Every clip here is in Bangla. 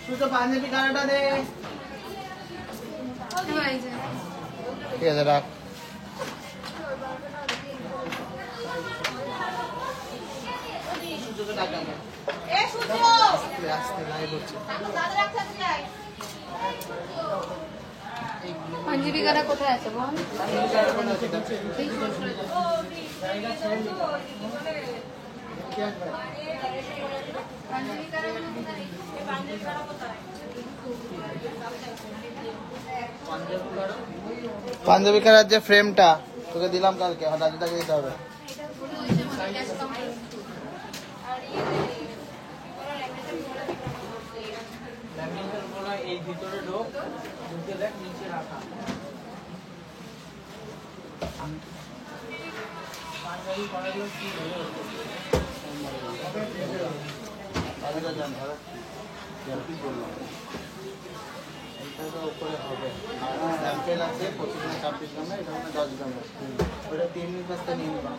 সূর্য পাঞ্জাবি কালারটা দে। ঠিক আছে রাখ। পাঞ্জাবি কালার কোথায় আছে বল? পাঞ্জাবি কালার যে ফ্রেমটা তোকে দিলাম কালকে, রাজুদাকে দিতে হবে। এই ভিতরে ঢোক, ঢুকে দেখ নিচে রাখা। পাঞ্জাবি করাগুলো কি হলো? উপরে হবে স্যাম্পেল আছে 25-26 গ্রামে, এটা মানে 10 গ্রামের। ওটা 3 মিনিট কাছটা নিয়ে নিবা।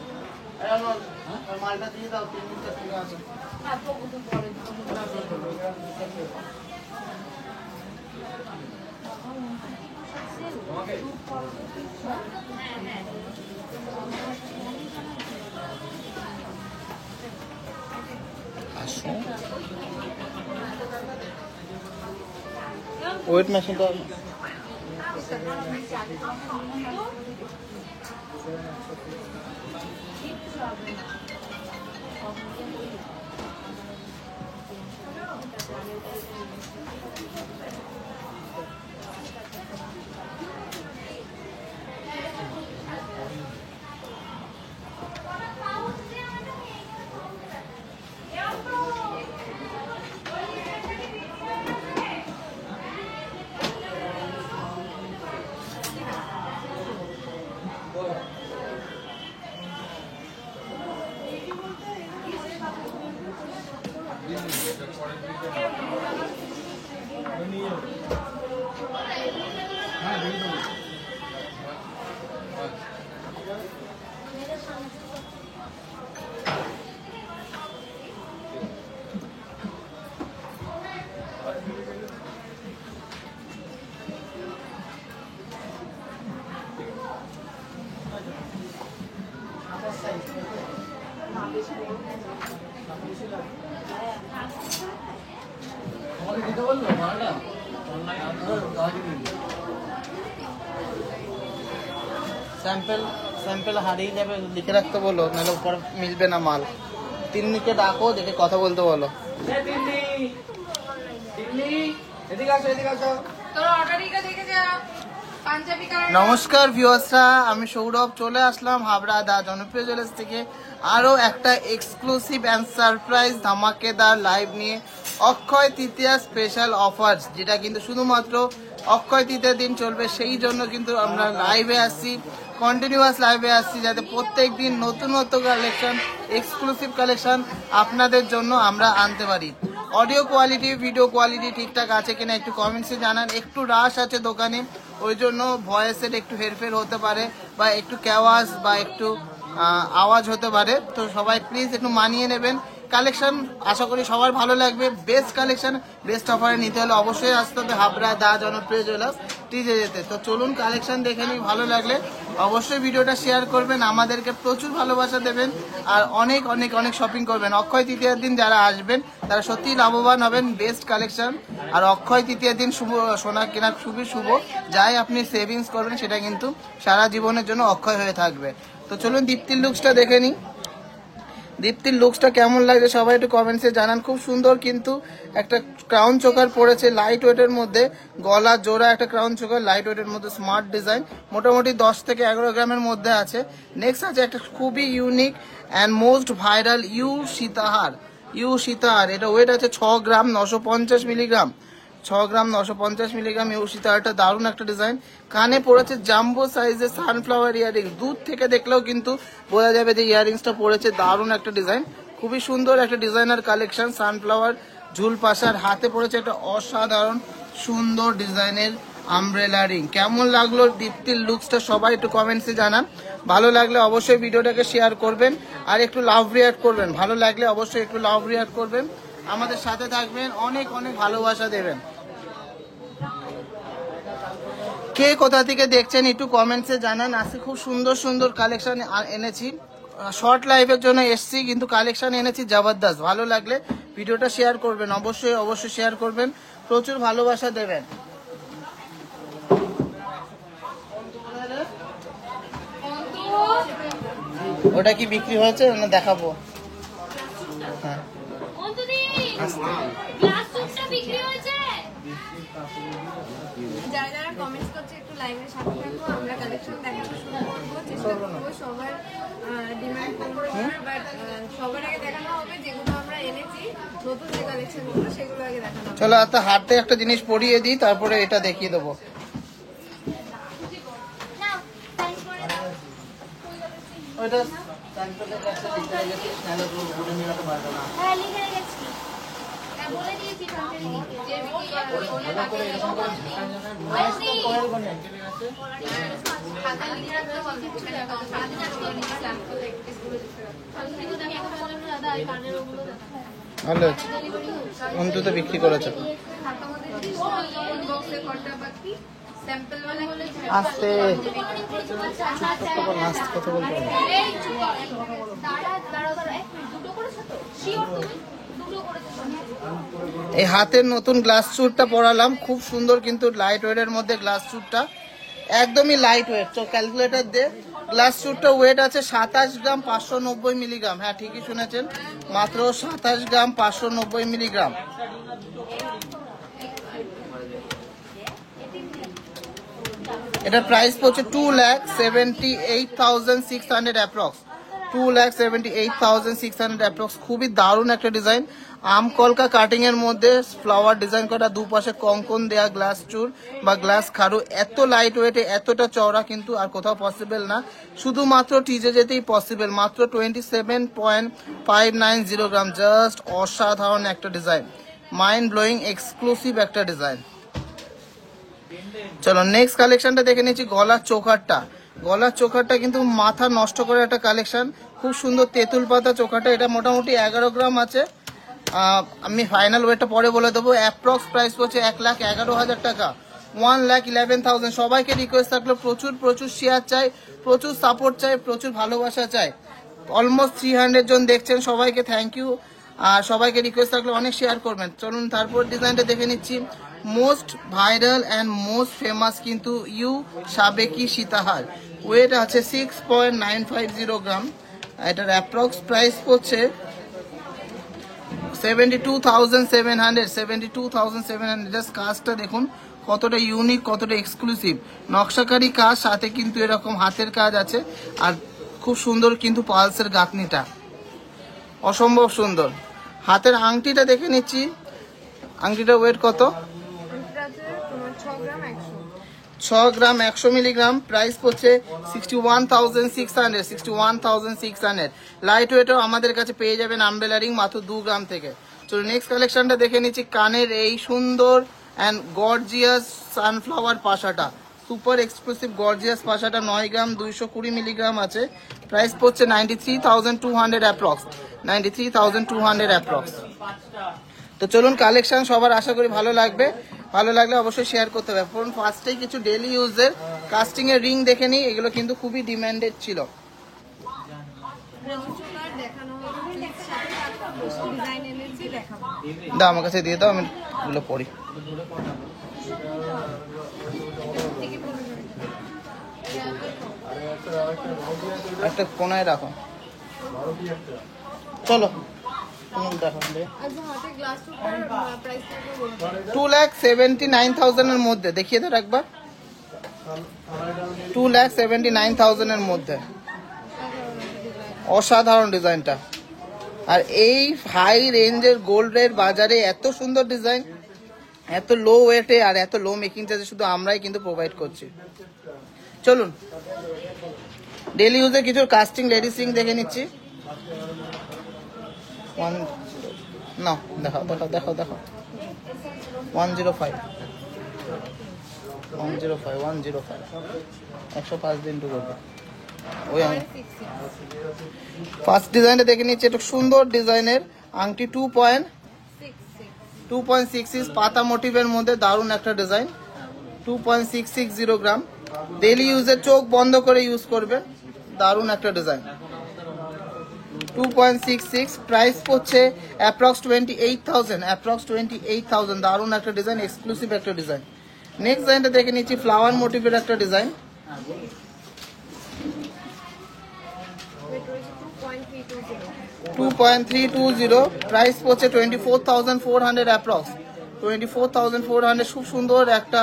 মালটা দিয়ে দাও, 3 মিনিট কাছ থেকে আছে। ওয়েট মেশিনটা স্যাম্পেল হারিয়ে যাবে, লিখে রাখতে বলো, নাহলে উপর মিলবে না মাল। তিন্নিকে ডাকো, দেখে কথা বলতে বলো। নমস্কার ভিউয়ার্সরা, আমি সৌরভ চলে আসলাম হাবড়া দা জনপ্রিয় জুয়েলার্স থেকে আরও একটা এক্সক্লুসিভ অ্যান্ড সারপ্রাইজ ধামাকেদার লাইভ নিয়ে। অক্ষয় তৃতীয়া স্পেশাল অফার্স, যেটা কিন্তু শুধুমাত্র অক্ষয় তৃতীয়ার দিন চলবে, সেই জন্য কিন্তু আমরা লাইভে আসছি, কন্টিনিউয়াস লাইভে আসছি, যাতে প্রত্যেক দিন নতুন নতুন কালেকশন, এক্সক্লুসিভ কালেকশন আপনাদের জন্য আমরা আনতে পারি। অডিও কোয়ালিটি, ভিডিও কোয়ালিটি ঠিকঠাক আছে কিনা একটু কমেন্টসে জানান। একটু রাশ আছে দোকানে, ওই জন্য ভয়েসের একটু হেরফের হতে পারে, বা একটু ক্যাওয়াজ বা একটু আওয়াজ হতে পারে, তো সবাই প্লিজ একটু মানিয়ে নেবেন। কালেকশন আশা করি সবার ভালো লাগবে। বেস্ট কালেকশন, বেস্ট অফারে নিতে হলে অবশ্যই আসতে হবে হাবড়া দা জনপ্রিয় জুয়েলার্স টিজে যেতে। তো চলুন কালেকশন দেখে নিই, ভালো লাগলে অবশ্যই ভিডিওটা শেয়ার করবেন, আমাদেরকে প্রচুর ভালোবাসা দেবেন, আর অনেক অনেক অনেক শপিং করবেন। অক্ষয় তৃতীয়ার দিন যারা আসবেন তারা সত্যিই লাভবান হবেন। বেস্ট কালেকশন, আর অক্ষয় তৃতীয়ার দিন শুভ, সোনা কেনা খুবই শুভ। যাই আপনি সেভিংস করবেন সেটা কিন্তু সারা জীবনের জন্য অক্ষয় হয়ে থাকবে। তো চলুন দীপ্তির লুকসটা দেখে নিই। দীপ্তির লুকসটা কেমন লাগছে সবাই একটু কমেন্টসে জানান। খুব সুন্দর কিন্তু একটা ক্রাউন চোকার পড়েছে লাইট ওয়েটের মধ্যে, গলা জোড়া একটা ক্রাউন চোকার লাইট ওয়েটের মধ্যে, স্মার্ট ডিজাইন, মোটামুটি 10 থেকে 11 গ্রামের মধ্যে আছে। নেক্সট আছে একটা খুবই unique and most viral U সীতাহার। এটা ওয়েট আছে 6 gram 950 milligram, 6 gram 950 milligram U সীতাহারটা। দারুণ একটা ডিজাইন। কানে পড়েছে জাম্বো সাইজের সানফ্লাওয়ার ইয়ারিংস, দূর থেকে দেখলেও কিন্তু বোঝা যাবে যে ইয়ারিংসটা পড়েছে। দারুণ একটা ডিজাইন, খুবই সুন্দর একটা ডিজাইনার কালেকশন। সানফ্লাওয়ার ঝুল পাশার, হাতে পড়েছে একটা অসাধারণ সুন্দর ডিজাইনের আমব্রেলা রিং। কেমন লাগলো দীপ্তির লুকসটা সবাই একটু কমেন্টসে জানান। ভালো লাগলে অবশ্যই ভিডিওটাকে শেয়ার করবেন, আর একটু লাভ রিয়াক্ট করবেন। ভালো লাগলে অবশ্যই একটু লাভ রিয়াক্ট করবেন, আমাদের সাথে থাকবেন, অনেক অনেক ভালোবাসা দেবেন। কে কোথা থেকে দেখছেন একটু কমেন্টসে জানান। আজকে খুব সুন্দর সুন্দর কালেকশন এনেছি, শর্ট লাইভের জন্য এসছি, কিন্তু কালেকশন এনেছি জবরদস্ত। ভালো লাগলে ভিডিওটা শেয়ার করবেন, অবশ্যই অবশ্যই শেয়ার করবেন, প্রচুর ভালোবাসা দেবেন। ওটা কি বিক্রি হয়েছে না দেখাবো? হ্যাঁ যারা যারা কমেন্টস করছে একটু লাইভের সাথে থাকো, আমরা কালেকশন দেখানো শুরু করবো, চেষ্টা করবো সবার ডিমান্ড করার, বাট সবার আগে দেখানো হবে যেগুলো আমরা এনেছি, নতুন যে কালেকশনগুলো সেগুলো আগে দেখানো হবে। চলো হাতে হাতে একটা জিনিস পরিয়ে দিই, তারপরে এটা দেখিয়ে দেবো। ওইটা ভালো আছে, অন্তত বিক্রি করেছে। আস্তে কথা বলতে হবে। এই হাতের নতুন গ্লাস স্যুটটা পরালাম, খুব সুন্দর, কিন্তু লাইট ওয়েটের মধ্যে গ্লাস স্যুটটা, একদমই লাইট ওয়েট। তো ক্যালকুলেটর দিয়ে গ্লাস স্যুটটা ওয়েট আছে 27 গ্রাম 590 মিলিগ্রাম। হ্যাঁ ঠিকই শুনেছেন, মাত্র 27 গ্রাম 590 মিলিগ্রাম। এটার প্রাইস পড়ছে 2,78,600 অ্যাপ্রক্স, 2,78,600 অ্যাপ্রক্স। খুবই দারুণ একটা ডিজাইন, আম কলকা কাটিং এর মধ্যে ফ্লাওয়ার ডিজাইন করা, দুপাশে কঙ্কন দেয়া গ্লাস চুর বা গ্লাস খারু। এত লাইট ওয়েটে এতটা চওড়া কিন্তু আর কোথাও পসিবল না, শুধুমাত্র টিজে যেতেই পসিবল। মাত্র 27.590 গ্রাম। জাস্ট অসাধারণ একটা ডিজাইন, মাইন্ড ব্লোয়িং এক্সক্লুসিভ একটা ডিজাইন। চলো নেক্সট কালেকশনটা দেখে নিচ্ছি, গলার চোকারটা। গলার চোকারটা কিন্তু মাথা নষ্ট করে একটা কালেকশন, খুব সুন্দর তেঁতুল পাতা চোকারটা। এটা মোটামুটি 11 গ্রাম আছে, আমি ফাইনাল ওয়েটটা পরে বলে দেবো। অ্যাপ্রক্স প্রাইস পড়ছে 1,11,000 টাকা, 1,11,000। সবাইকে রিকোয়েস্ট থাকলো প্রচুর প্রচুর শেয়ার চাই, প্রচুর সাপোর্ট চাই, প্রচুর ভালোবাসা চাই। অলমোস্ট 300 জন দেখছেন, সবাইকে থ্যাংক ইউ। আর সবাইকে রিকোয়েস্ট থাকলে অনেক শেয়ার করবেন। চলুন তারপর ডিজাইনটা দেখে নিচ্ছি। Most viral and most famous কিন্তু সাবেকি সীতাহার, ওয়েট আছে 6.950 গ্রাম। এটার অ্যাপ্রক্স প্রাইস পড়ছে 72,700, 72,700। জাস্ট কাজটা দেখুন কতটা ইউনিক, কতটা এক্সক্লুসিভ, নকশাকারী কাজ, সাথে কিন্তু এরকম হাতের কাজ আছে, আর খুব সুন্দর কিন্তু পালসের গাঁথনিটা অসম্ভব সুন্দর। হাতের আংটিটা দেখে নিচ্ছি, আংটিটা ওয়েট কত? 6 গ্রাম 100 মিলিগ্রাম। প্রাইস পড়ছে 61,600, 61,600। লাইট ওয়েটও আমাদের কাছে পেয়ে যাবেন আমব্রেলা রিং মাত্র 2 গ্রাম থেকে। চলো নেক্সট কালেকশনটা দেখে নিচ্ছি। কানের এই সুন্দর অ্যান্ড গর্জিয়াস সানফ্লাওয়ার পাশাটা, সুপার এক্সক্লুসিভ গর্জিয়াস পাশাটা, 9 গ্রাম 220 মিলিগ্রাম আছে। প্রাইস পড়ছে 93,200 অ্যাপ্রক্স, 93,200 অ্যাপ্রক্স। তো চলুন কালেকশন সবার আশা করি ভালো লাগবে, ভালো লাগলে অবশ্যই শেয়ার করতে হবে। ফোন ফার্স্টেই কিছু ডেলি ইউজের কাস্টিং এর রিং দেখে নিই, এগুলো কিন্তু খুবই ডিমান্ডেড ছিল। দাও আমার কাছে দিয়ে দাও, আমি এগুলো পড়ি। একটা কোনায় রাখো, চলো। 2,79,000 এর মধ্যে দেখিয়ে দাও একবার, 2,79,000 এর মধ্যে। অসাধারণ ডিজাইনটা, আর এই হাই রেঞ্জের গোল্ডের বাজারে এত সুন্দর ডিজাইন, এত লো ওয়েটে আর এত লো মেকিং চার্জে শুধু আমরাই কিন্তু প্রোভাইড করছি। চলুন ডেলি ইউজে কিছু কাস্টিং লেডিস রিং দেখে নিচ্ছি। না দেখাও দেখাও দেখাও দেখাও, 105, 105, 105, 105 দিন টু করবে। ওই আমি ফার্স্ট ডিজাইনটা দেখে নিচ্ছি, একটা সুন্দর ডিজাইনের আংটি, 2.6 2.66 পাতা মোটিভের মধ্যে দারুণ একটা ডিজাইন, 2.660 গ্রাম। ডেলি ইউজের চোখ বন্ধ করে ইউজ করবে, দারুণ একটা ডিজাইন। 2.66 প্রাইস পড়ছে অ্যাপ্রক্স 28,000, দারুণ একটা ডিজাইন, এক্সক্লুসিভ একটা ডিজাইন। নেক্সট ডিজাইনটা দেখে নিচ্ছি, ফ্লাওয়ার মোটিভের একটা ডিজাইন, ওয়েট রয়েছে 2.320। 2.320 প্রাইস পড়ছে 24,400 অ্যাপ্রক্স, 24,400। খুব সুন্দর একটা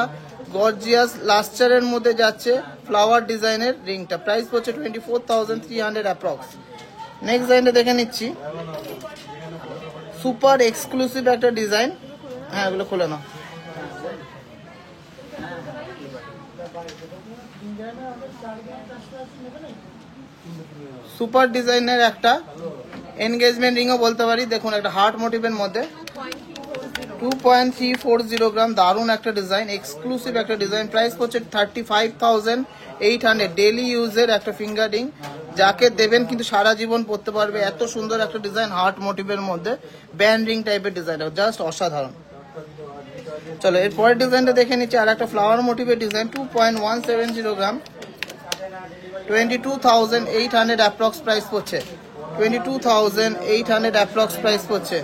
গর্জিয়াস লাস্টারের মধ্যে যাচ্ছে ফ্লাওয়ার ডিজাইনের রিংটা, প্রাইস পড়ছে 24,300 অ্যাপ্রক্স। নেক্সট ডিজাইনটা দেখে নিচ্ছি, সুপার এক্সক্লুসিভ একটা ডিজাইন। হ্যাঁ, এগুলো খুলে নাও। সুপার ডিজাইনের একটা এনগেজমেন্ট রিংও বলতে পারি, দেখুন একটা হার্ট মোটিভের মধ্যে, 2.340 গ্রাম, দারুণ একটা ডিজাইন, এক্সক্লুসিভ একটা ডিজাইন। প্রাইস পড়ছে 35,800। ডেলি ইউজের একটা ফিঙ্গার রিং, যাকে দেবেন কিন্তু সারা জীবন পরতে পারবে। এত সুন্দর একটা ডিজাইন, হার্ট মোটিভের মধ্যে ব্যান্ড রিং টাইপের ডিজাইন, জাস্ট অসাধারণ। চলো এর পরের ডিজাইনটা দেখে নিচ্ছি, আর একটা ফ্লাওয়ার মোটিভের ডিজাইন, 2.170 গ্রাম, 22,800 অ্যাপ্রক্স প্রাইস পড়ছে, 22,800 অ্যাপ্রক্স প্রাইস পড়ছে,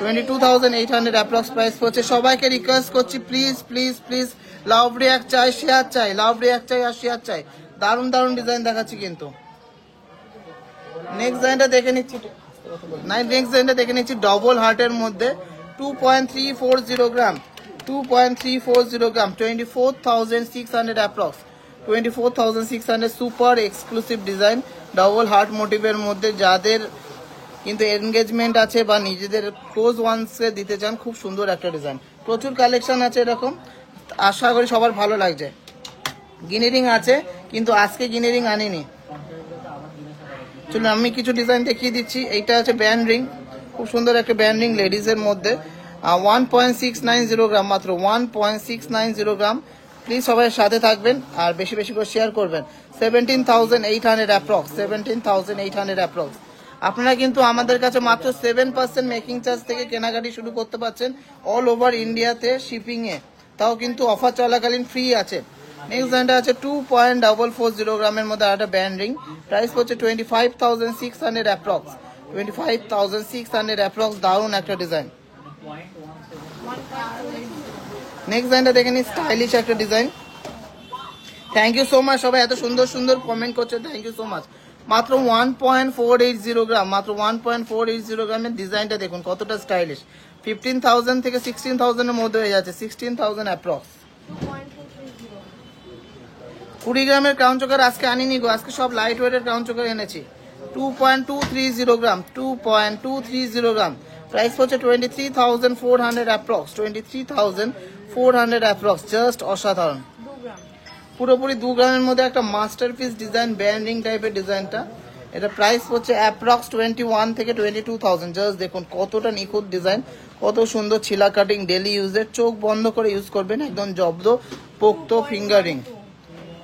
22,800 অ্যাপ্রক্স প্রাইস পড়ছে। সবাইকে রিকোয়েস্ট করছি, please please please love react চাই, শেয়ার চাই, লাভ রিয়াক্ট চাই আর শেয়ার চাই। দারুণ দারুণ ডিজাইন দেখাচ্ছি কিন্তু। নেক্সট ডিজাইনটা দেখে নিচ্ছি, নেক্সট ডিজাইনটা দেখে নিচ্ছি ডবল হার্টের মধ্যে, 2.340 gram, 2.340 gram, 24,600 approx, 24,600। Super exclusive design, double heart মোটিভের মধ্যে, যাদের কিন্তু এনগেজমেন্ট আছে বা নিজেদের ক্লোজ ওয়ান্সকে দিতে চান, খুব সুন্দর একটা ডিজাইন। প্রচুর কালেকশন আছে এরকম, আশা করি সবার ভালো লাগছে। গিনি রিং আছে, কিন্তু আজকে গিনি রিং আনিনি। চলুন আমি কিছু ডিজাইন দেখিয়ে দিচ্ছি। এইটা হচ্ছে ব্যান্ড রিং, খুব সুন্দর একটা ব্যান্ড রিং লেডিজের মধ্যে, 1.690 গ্রাম, মাত্র 1.690 গ্রাম। প্লিজ সবাই সাথে থাকবেন আর বেশি বেশি করে শেয়ার করবেন। 17,800 অ্যাপ্রক্স, 17,800 অ্যাপ্রক্স। আপনারা কিন্তু আমাদের কাছে মাত্র 7% মেকিং চার্জ থেকে কেনাকাটি শুরু করতে পারছেন, অল ওভার ইন্ডিয়াতে শিপিংয়ে, তাও কিন্তু অফার চলাকালীন ফ্রি আছে। নেক্সট ডিজাইনটা আছে 2.440 গ্রামের মধ্যে একটা ব্যান্ড রিং, প্রাইস পড়ছে 25,600 অ্যাপ্রক্স, 25,600 অ্যাপ্রক্স, দারুণ একটা ডিজাইন। নেক্সট ডিজাইনটা দেখে নিই, স্টাইলিশ একটা design. Thank you so much, সবাই এত সুন্দর সুন্দর কমেন্ট করছে, থ্যাংক ইউ সো মাচ। মাত্র 1.480 গ্রাম, মাত্র 1.480 গ্রামের ডিজাইনটা দেখুন কতটা স্টাইলিশ। 15,000 থেকে 16,000 এর মধ্যে হয়ে যাচ্ছে, 16,000 অ্যাপ্রক্স। 20 গ্রামের ক্রাউন চোকার আজকে আনিনি গো, আজকে সব লাইট ওয়েটের ক্রাউন চোকার এনেছি। 2.230 গ্রাম, 2.230 গ্রাম, প্রাইস হচ্ছে 23,400 অ্যাপ্রক্স, 23,400 অ্যাপ্রক্স, জাস্ট অসাধারণ। পুরোপুরি 2 গ্রামের মধ্যে একটা মাস্টারপিস ডিজাইন, ব্যান্ডিং টাইপের ডিজাইনটা। এটা প্রাইস হচ্ছে অ্যাপ্রক্স 21 থেকে 22,000। জাস্ট দেখুন কতটা নিখুঁত ডিজাইন, কত সুন্দর ছিলা কাটিং, ডেলি ইউজের, চোখ বন্ধ করে ইউজ করবেন, একদম জব্দ পোক্ত ফিঙ্গারিং।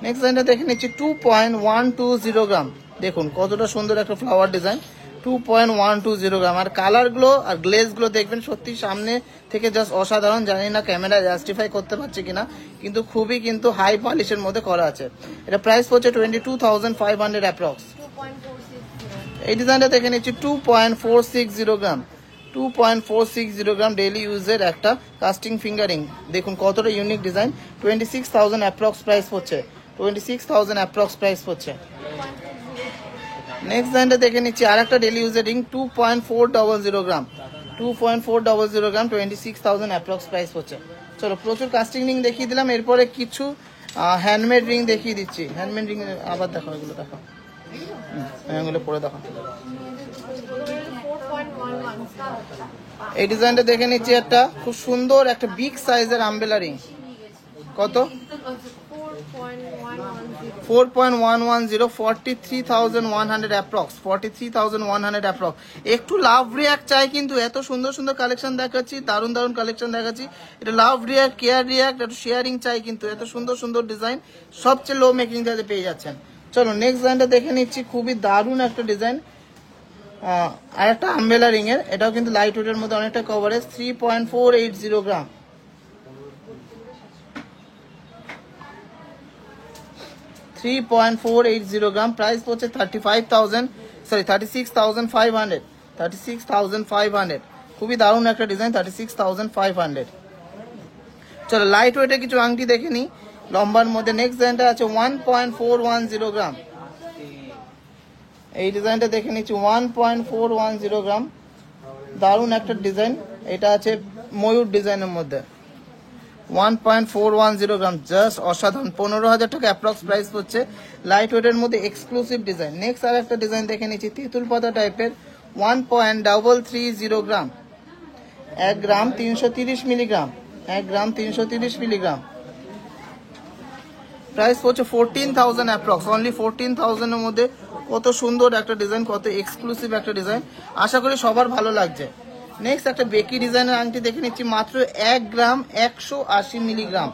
নেক্সট ডিজাইনটা দেখে নিচ্ছি 2.120 গ্রাম, দেখুন কতটা সুন্দর একটা ফ্লাওয়ার ডিজাইন, 2.120 গ্রাম। আর কালারগুলো আর গ্লেজগুলো দেখবেন সত্যি সামনে থেকে জাস্ট অসাধারণ। জানি না ক্যামেরা জাস্টিফাই করতে পারছে কিনা, কিন্তু খুবই কিন্তু হাই পলিশের মধ্যে করা আছে। এটা প্রাইস পড়ছে 22,500 অ্যাপ্রক্স। এই ডিজাইনটা দেখে নিচ্ছি 2.460 গ্রাম, 2.460 গ্রাম, ডেলি ইউজের একটা কাস্টিং ফিঙ্গারিং। দেখুন কতটা ইউনিক ডিজাইন, 26,000 অ্যাপ্রক্স প্রাইস পড়ছে, 26,000 অ্যাপ্রক্স প্রাইস পড়ছে। নেক্সট ডিজাইনটা দেখে নিচ্ছি আর একটা ডেলি ইউজের রিং, 2.400 গ্রাম, 2.400 গ্রাম, 26,000 অ্যাপ্রক্স প্রাইস পড়ছে। চলো প্রচুর কাস্টিং রিং দেখিয়ে দিলাম, এরপরে কিছু হ্যান্ডমেড রিং দেখিয়ে দিচ্ছি। হ্যান্ডমেড রিং আবার দেখো, এগুলো দেখো, এগুলো পরে দেখো। এই ডিজাইনটা দেখে নিচ্ছি, একটা খুব সুন্দর একটা বিগ সাইজের আমব্রেলা রিং, কত 4.110, 43,100 অ্যাপ্রক্স, 43,100 অ্যাপ্রক্স। একটু লাভ রিয়াক্ট চাই কিন্তু, এত সুন্দর সুন্দর কালেকশন দেখাচ্ছি, দারুণ দারুণ কালেকশন দেখাচ্ছি। এটা লাভ রিয়াক্ট, কেয়ার রিয়াক্ট, একটু শেয়ারিং চাই কিন্তু, এত সুন্দর সুন্দর ডিজাইন সবচেয়ে লো মেকিং চার্জে পেয়ে যাচ্ছেন। চলো নেক্সট ডিজাইনটা দেখে নিচ্ছি, খুবই দারুণ একটা ডিজাইন, আর একটা আমবেলা রিং এর, এটাও কিন্তু লাইট ওয়েটের মধ্যে অনেকটা কভারেজ, 3.480 গ্রাম। প্রাইস পড়ছে 36,500। খুবই দারুণ একটা ডিজাইন, 36,500। চলো লাইট ওয়েটে কিছু আংটি দেখে নি লম্বার মধ্যে। নেক্সট ডিজাইনটা আছে 1.410 গ্রাম। এই ডিজাইনটা দেখে নিচ্ছি 1.410 গ্রাম, দারুণ একটা ডিজাইন। এটা আছে ময়ূর ডিজাইনের মধ্যে, 1.410 গ্রাম, জাস্ট অসাধারণ। 15,000 টাকা অ্যাপ্রক্স প্রাইস হচ্ছে, লাইট ওয়েটের মধ্যে এক্সক্লুসিভ ডিজাইন। নেক্সট আর একটা ডিজাইন দেখে নিচ্ছি তেঁতুল পাতা টাইপের, 1.330 গ্রাম, 1 গ্রাম 330 মিলিগ্রাম, 1 গ্রাম 330 মিলিগ্রাম। প্রাইস হচ্ছে 14,000 অ্যাপ্রক্স, অনলি 14,000 এর মধ্যে। কত সুন্দর একটা ডিজাইন, কত এক্সক্লুসিভ একটা ডিজাইন, আশা করি সবার ভালো লাগছে। নেক্সট একটা বেকি ডিজাইনের আংটি দেখে নিচ্ছি, মাত্র 1 গ্রাম 180 মিলিগ্রাম,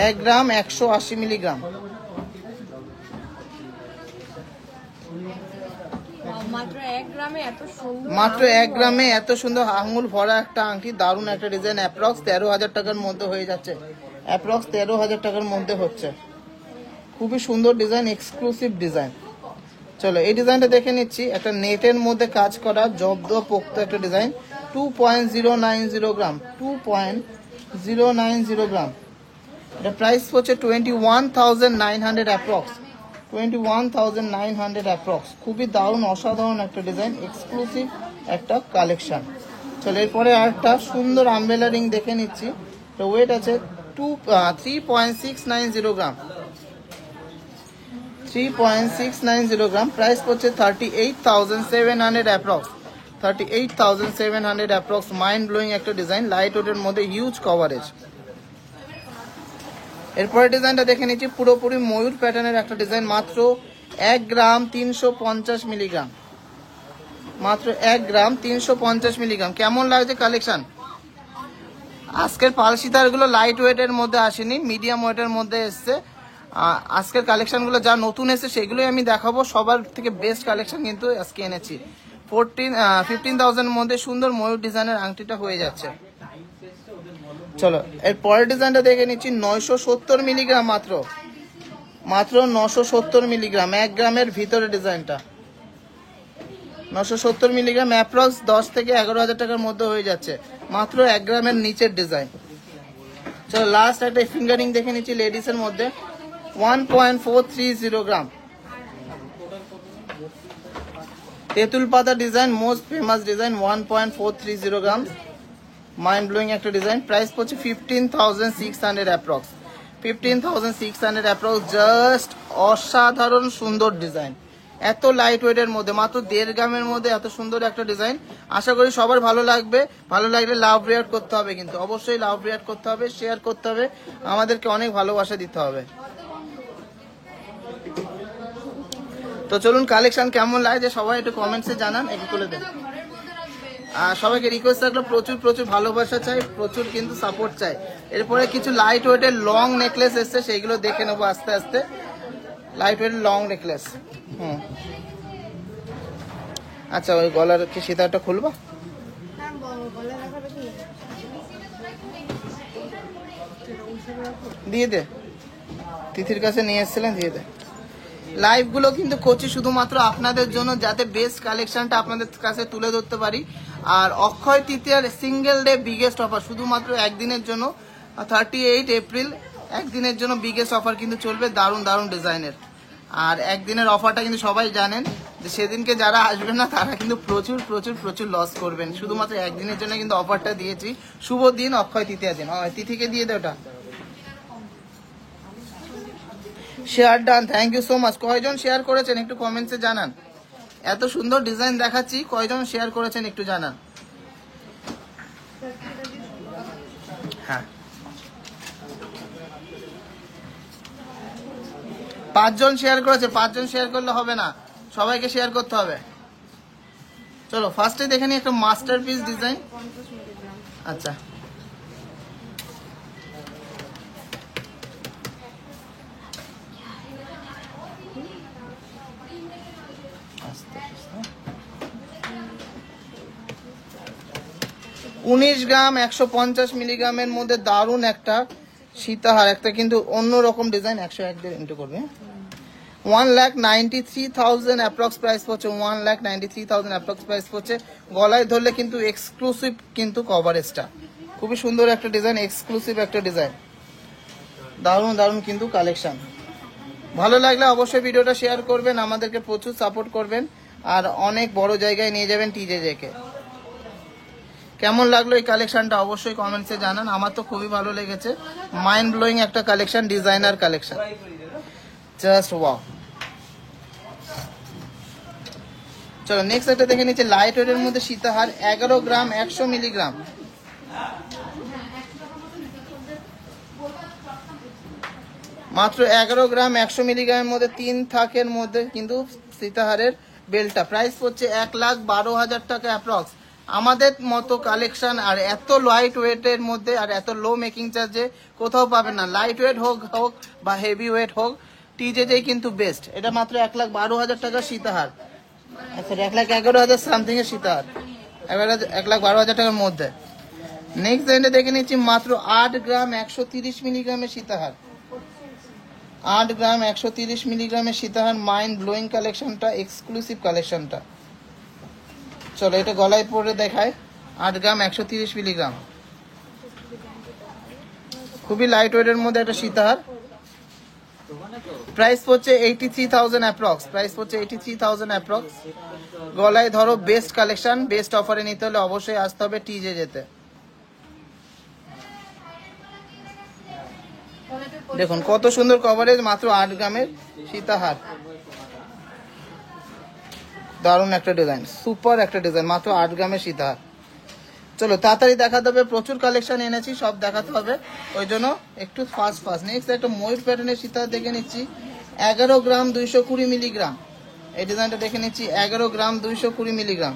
1 গ্রাম 180 মিলিগ্রাম। মাত্র 1 গ্রামে এত সুন্দর আঙুল ভরা একটা আংটি, দারুণ একটা ডিজাইন। অ্যাপ্রক্স 13,000 টাকার মধ্যে হয়ে যাচ্ছে, অ্যাপ্রক্স 13,000 টাকার মধ্যে হচ্ছে। খুবই সুন্দর ডিজাইন, এক্সক্লুসিভ ডিজাইন। চলো এই ডিজাইনটা দেখে নিচ্ছি, একটা নেটের মধ্যে কাজ করা জব্দ পোক্ত একটা ডিজাইন, 2.090 গ্রাম, 2.090 গ্রাম। এটা প্রাইস হচ্ছে 21,900 অ্যাপ্রক্স, 21,900 অ্যাপ্রক্স। খুবই দারুণ অসাধারণ একটা ডিজাইন, এক্সক্লুসিভ একটা কালেকশন। চলো এরপরে আর একটা সুন্দর আমব্রেলা রিং দেখে নিচ্ছি। তো ওয়েট আছে 3.690 গ্রাম, 3.690 গ্রাম। প্রাইস পড়ছে 38,700 অ্যাপ্রক্স, 38,700 অ্যাপ্রক্স। মাইন্ড ব্লোয়িং একটা ডিজাইন, লাইট ওয়েটের মধ্যে হিউজ কভারেজ। এরপরে ডিজাইনটা দেখে নিচ্ছি, পুরোপুরি ময়ূর প্যাটার্নের একটা ডিজাইন, মাত্র 1 গ্রাম 350 মিলিগ্রাম, মাত্র 1 গ্রাম 350 মিলিগ্রাম। কেমন লাগছে কালেকশন? আজকের পাল সিতারগুলো লাইট ওয়েটের মধ্যে আসেনি, মিডিয়াম ওয়েটের মধ্যে এসছে। আজকের কালেকশনগুলো যা নতুন এসেছে সেগুলোই আমি দেখাবো। সবার থেকে বেস্ট কালেকশন কিন্তু আজকে এনেছি। 15,000 মধ্যে সুন্দর ময়ূর ডিজাইনের আংটিটা হয়ে যাচ্ছে। চলো এর পরের ডিজাইনটা দেখে নিচ্ছি, 970 মিলিগ্রাম, মাত্র 970 মিলিগ্রাম, 1 গ্রামের ভিতরে ডিজাইনটা, 970 মিলিগ্রাম। অ্যাপ্রক্স 10 থেকে 11,000 টাকার মধ্যে হয়ে যাচ্ছে, মাত্র 1 গ্রামের নিচের ডিজাইন। চলো লাস্ট একটা ফিঙ্গারিং দেখে নিচ্ছি লেডিসের মধ্যে, 1.430 গ্রাম, তেঁতুল পাতা ডিজাইন, মোস্ট ফেমাস ডিজাইন, 1.430 গ্রাম। মাইন্ড ব্লোয়িং একটা ডিজাইন। প্রাইস পড়ছে 15,600 অ্যাপ্রক্স, 15,600 অ্যাপ্রক্স। জাস্ট অসাধারণ সুন্দর ডিজাইন, এত লাইট ওয়েটের মধ্যে, মাত্র 1.5 গ্রামের মধ্যে এত সুন্দর একটা ডিজাইন। আশা করি সবার ভালো লাগবে। ভালো লাগলে লাভ রিয়াক্ট করতে হবে, কিন্তু অবশ্যই লাভ রিয়াক্ট করতে হবে, শেয়ার করতে হবে, আমাদেরকে অনেক ভালোবাসা দিতে হবে। তো চলুন কালেকশন কেমন লাগছে সবাই একটু কমেন্টসে জানান, একটু তুলে দেন। আর সবাইকে রিকোয়েস্ট থাকলো, প্রচুর প্রচুর ভালোবাসা চাই, প্রচুর কিন্তু সাপোর্ট চাই। এরপরে কিছু লাইট ওয়েটের লং নেকলেস এসছে, সেইগুলো দেখে নেবো আস্তে আস্তে। লাইট ওয়েটের লং নেকলেস, আচ্ছা ওই গলার কি সীতাটা খুলবো, দিয়ে দে, তিথির কাছে নিয়ে এসেছিলেন, দিয়ে দে। লাইভ গুলো কিন্তু করছি শুধুমাত্র আপনাদের জন্য, যাতে বেস্ট কালেকশনটা আপনাদের কাছে তুলে ধরতে পারি। আর অক্ষয় তৃতীয়ার সিঙ্গেল ডে বিগেস্ট অফার শুধুমাত্র একদিনের জন্য, 38 এপ্রিল একদিনের জন্য বিগেস্ট অফার কিন্তু চলবে, দারুণ দারুণ ডিজাইনের। আর একদিনের অফারটা কিন্তু সবাই জানেন যে সেদিনকে যারা আসবেন না তারা কিন্তু প্রচুর প্রচুর প্রচুর লস করবেন। শুধুমাত্র একদিনের জন্য কিন্তু অফারটা দিয়েছি। শুভ দিন অক্ষয় তৃতীয়া দিন, তিথিকে দিয়ে দে ওটা। Share done, thank you so much. কয়জন শেয়ার করেছেন একটু কমেন্টসে জানান। এত সুন্দর ডিজাইন দেখাচ্ছি, কয়জন শেয়ার করেছেন একটু জানান। হ্যাঁ 5 জন শেয়ার করেছে, 5 জন শেয়ার করলে হবে না, সবাইকে শেয়ার করতে হবে। চলো ফার্স্টে দেখে নিই একটা মাস্টারপিস ডিজাইন। আচ্ছা 19 গ্রাম 150 মিলিগ্রামের মধ্যে দারুণ একটা সীতাহার, একটা কিন্তু অন্যরকম ডিজাইন। 101 দিয়ে ইন্টু করবে। 1,93,000 অ্যাপ্রক্স প্রাইস পড়ছে। 1,93,000 অ্যাপ্রক্স প্রাইস পড়ছে। গলায় ধরলে কিন্তু এক্সক্লুসিভ কিন্তু কভারেজটা খুবই সুন্দর একটা ডিজাইন, এক্সক্লুসিভ একটা ডিজাইন, দারুণ দারুণ কিন্তু কালেকশন। ভালো লাগলে অবশ্যই ভিডিওটা শেয়ার করবেন, আমাদেরকে প্রচুর সাপোর্ট করবেন, আর অনেক বড় জায়গায় নিয়ে যাবেন টিজেজেকে। কেমন লাগলো এই কালেকশনটা অবশ্যই কমেন্টসে জানান। আমার তো খুবই ভালো লেগেছে, মাইন্ড ব্লোয়িং একটা collection, designer collection, just wow. চলো নেক্সট একটা দেখে নিচ্ছি, লাইট ওয়েটের মধ্যে সীতাহার, 11 গ্রাম 100 মিলিগ্রাম। মাত্র 11 গ্রাম 100 মিলিগ্রামের মধ্যে 3 থাকের মধ্যে কিন্তু সীতাহারের বেলটা প্রাইস পড়ছে 1,12,000 টাকা অ্যাপ্রক্স। আমাদের মতো কালেকশন আর এত লাইট ওয়েটের মধ্যে আর এত লো মেকিং চার্জে কোথাও পাবেন না। লাইট ওয়েট হোক হোক বা হেভি ওয়েট হোক, টিজেজেই কিন্তু বেস্ট। এটা মাত্র 1,12,000 টাকা সীতাহার, আচ্ছা 1,11,000 সামথিং এর সীতাহার, 1,12,000 টাকার মধ্যে। নেক্সট লাইনে দেখে নিচ্ছি মাত্র 8 গ্রাম 130 মিলিগ্রামের সীতাহার, 8 গ্রাম 130 মিলিগ্রামের সীতাহার, মাইন্ড ব্লোয়িং কালেকশনটা, এক্সক্লুসিভ কালেকশনটা। চলো এটা গলায় পরে দেখায়। 8 গ্রাম 130 মিলিগ্রাম, খুবই লাইট ওয়েটের মধ্যে একটা সীতাহার। প্রাইস পড়ছে 83,000 অ্যাপ্রক্স, প্রাইস পড়ছে 83,000 অ্যাপ্রক্স। গলায় ধরো বেস্ট কালেকশন, বেস্ট অফারে নিতে হলে অবশ্যই আসতে হবে টিজে যেতে। দেখুন কত সুন্দর কভারেজ, মাত্র 8 গ্রামের সীতাহার, দারুণ একটা ডিজাইন, সুপার একটা ডিজাইন, মাত্র 8 গ্রামের সীতাহার। চলো তাড়াতাড়ি দেখাতে হবে, প্রচুর কালেকশন এনেছি, সব দেখাতে হবে, ওই জন্য একটু ফাস্ট। নেক্সট একটা ময়ূর প্যাটার্নের সীতাহার দেখে নিচ্ছি, 11 গ্রাম 220 মিলিগ্রাম। এই ডিজাইনটা দেখে নিচ্ছি, 11 গ্রাম 220 মিলিগ্রাম,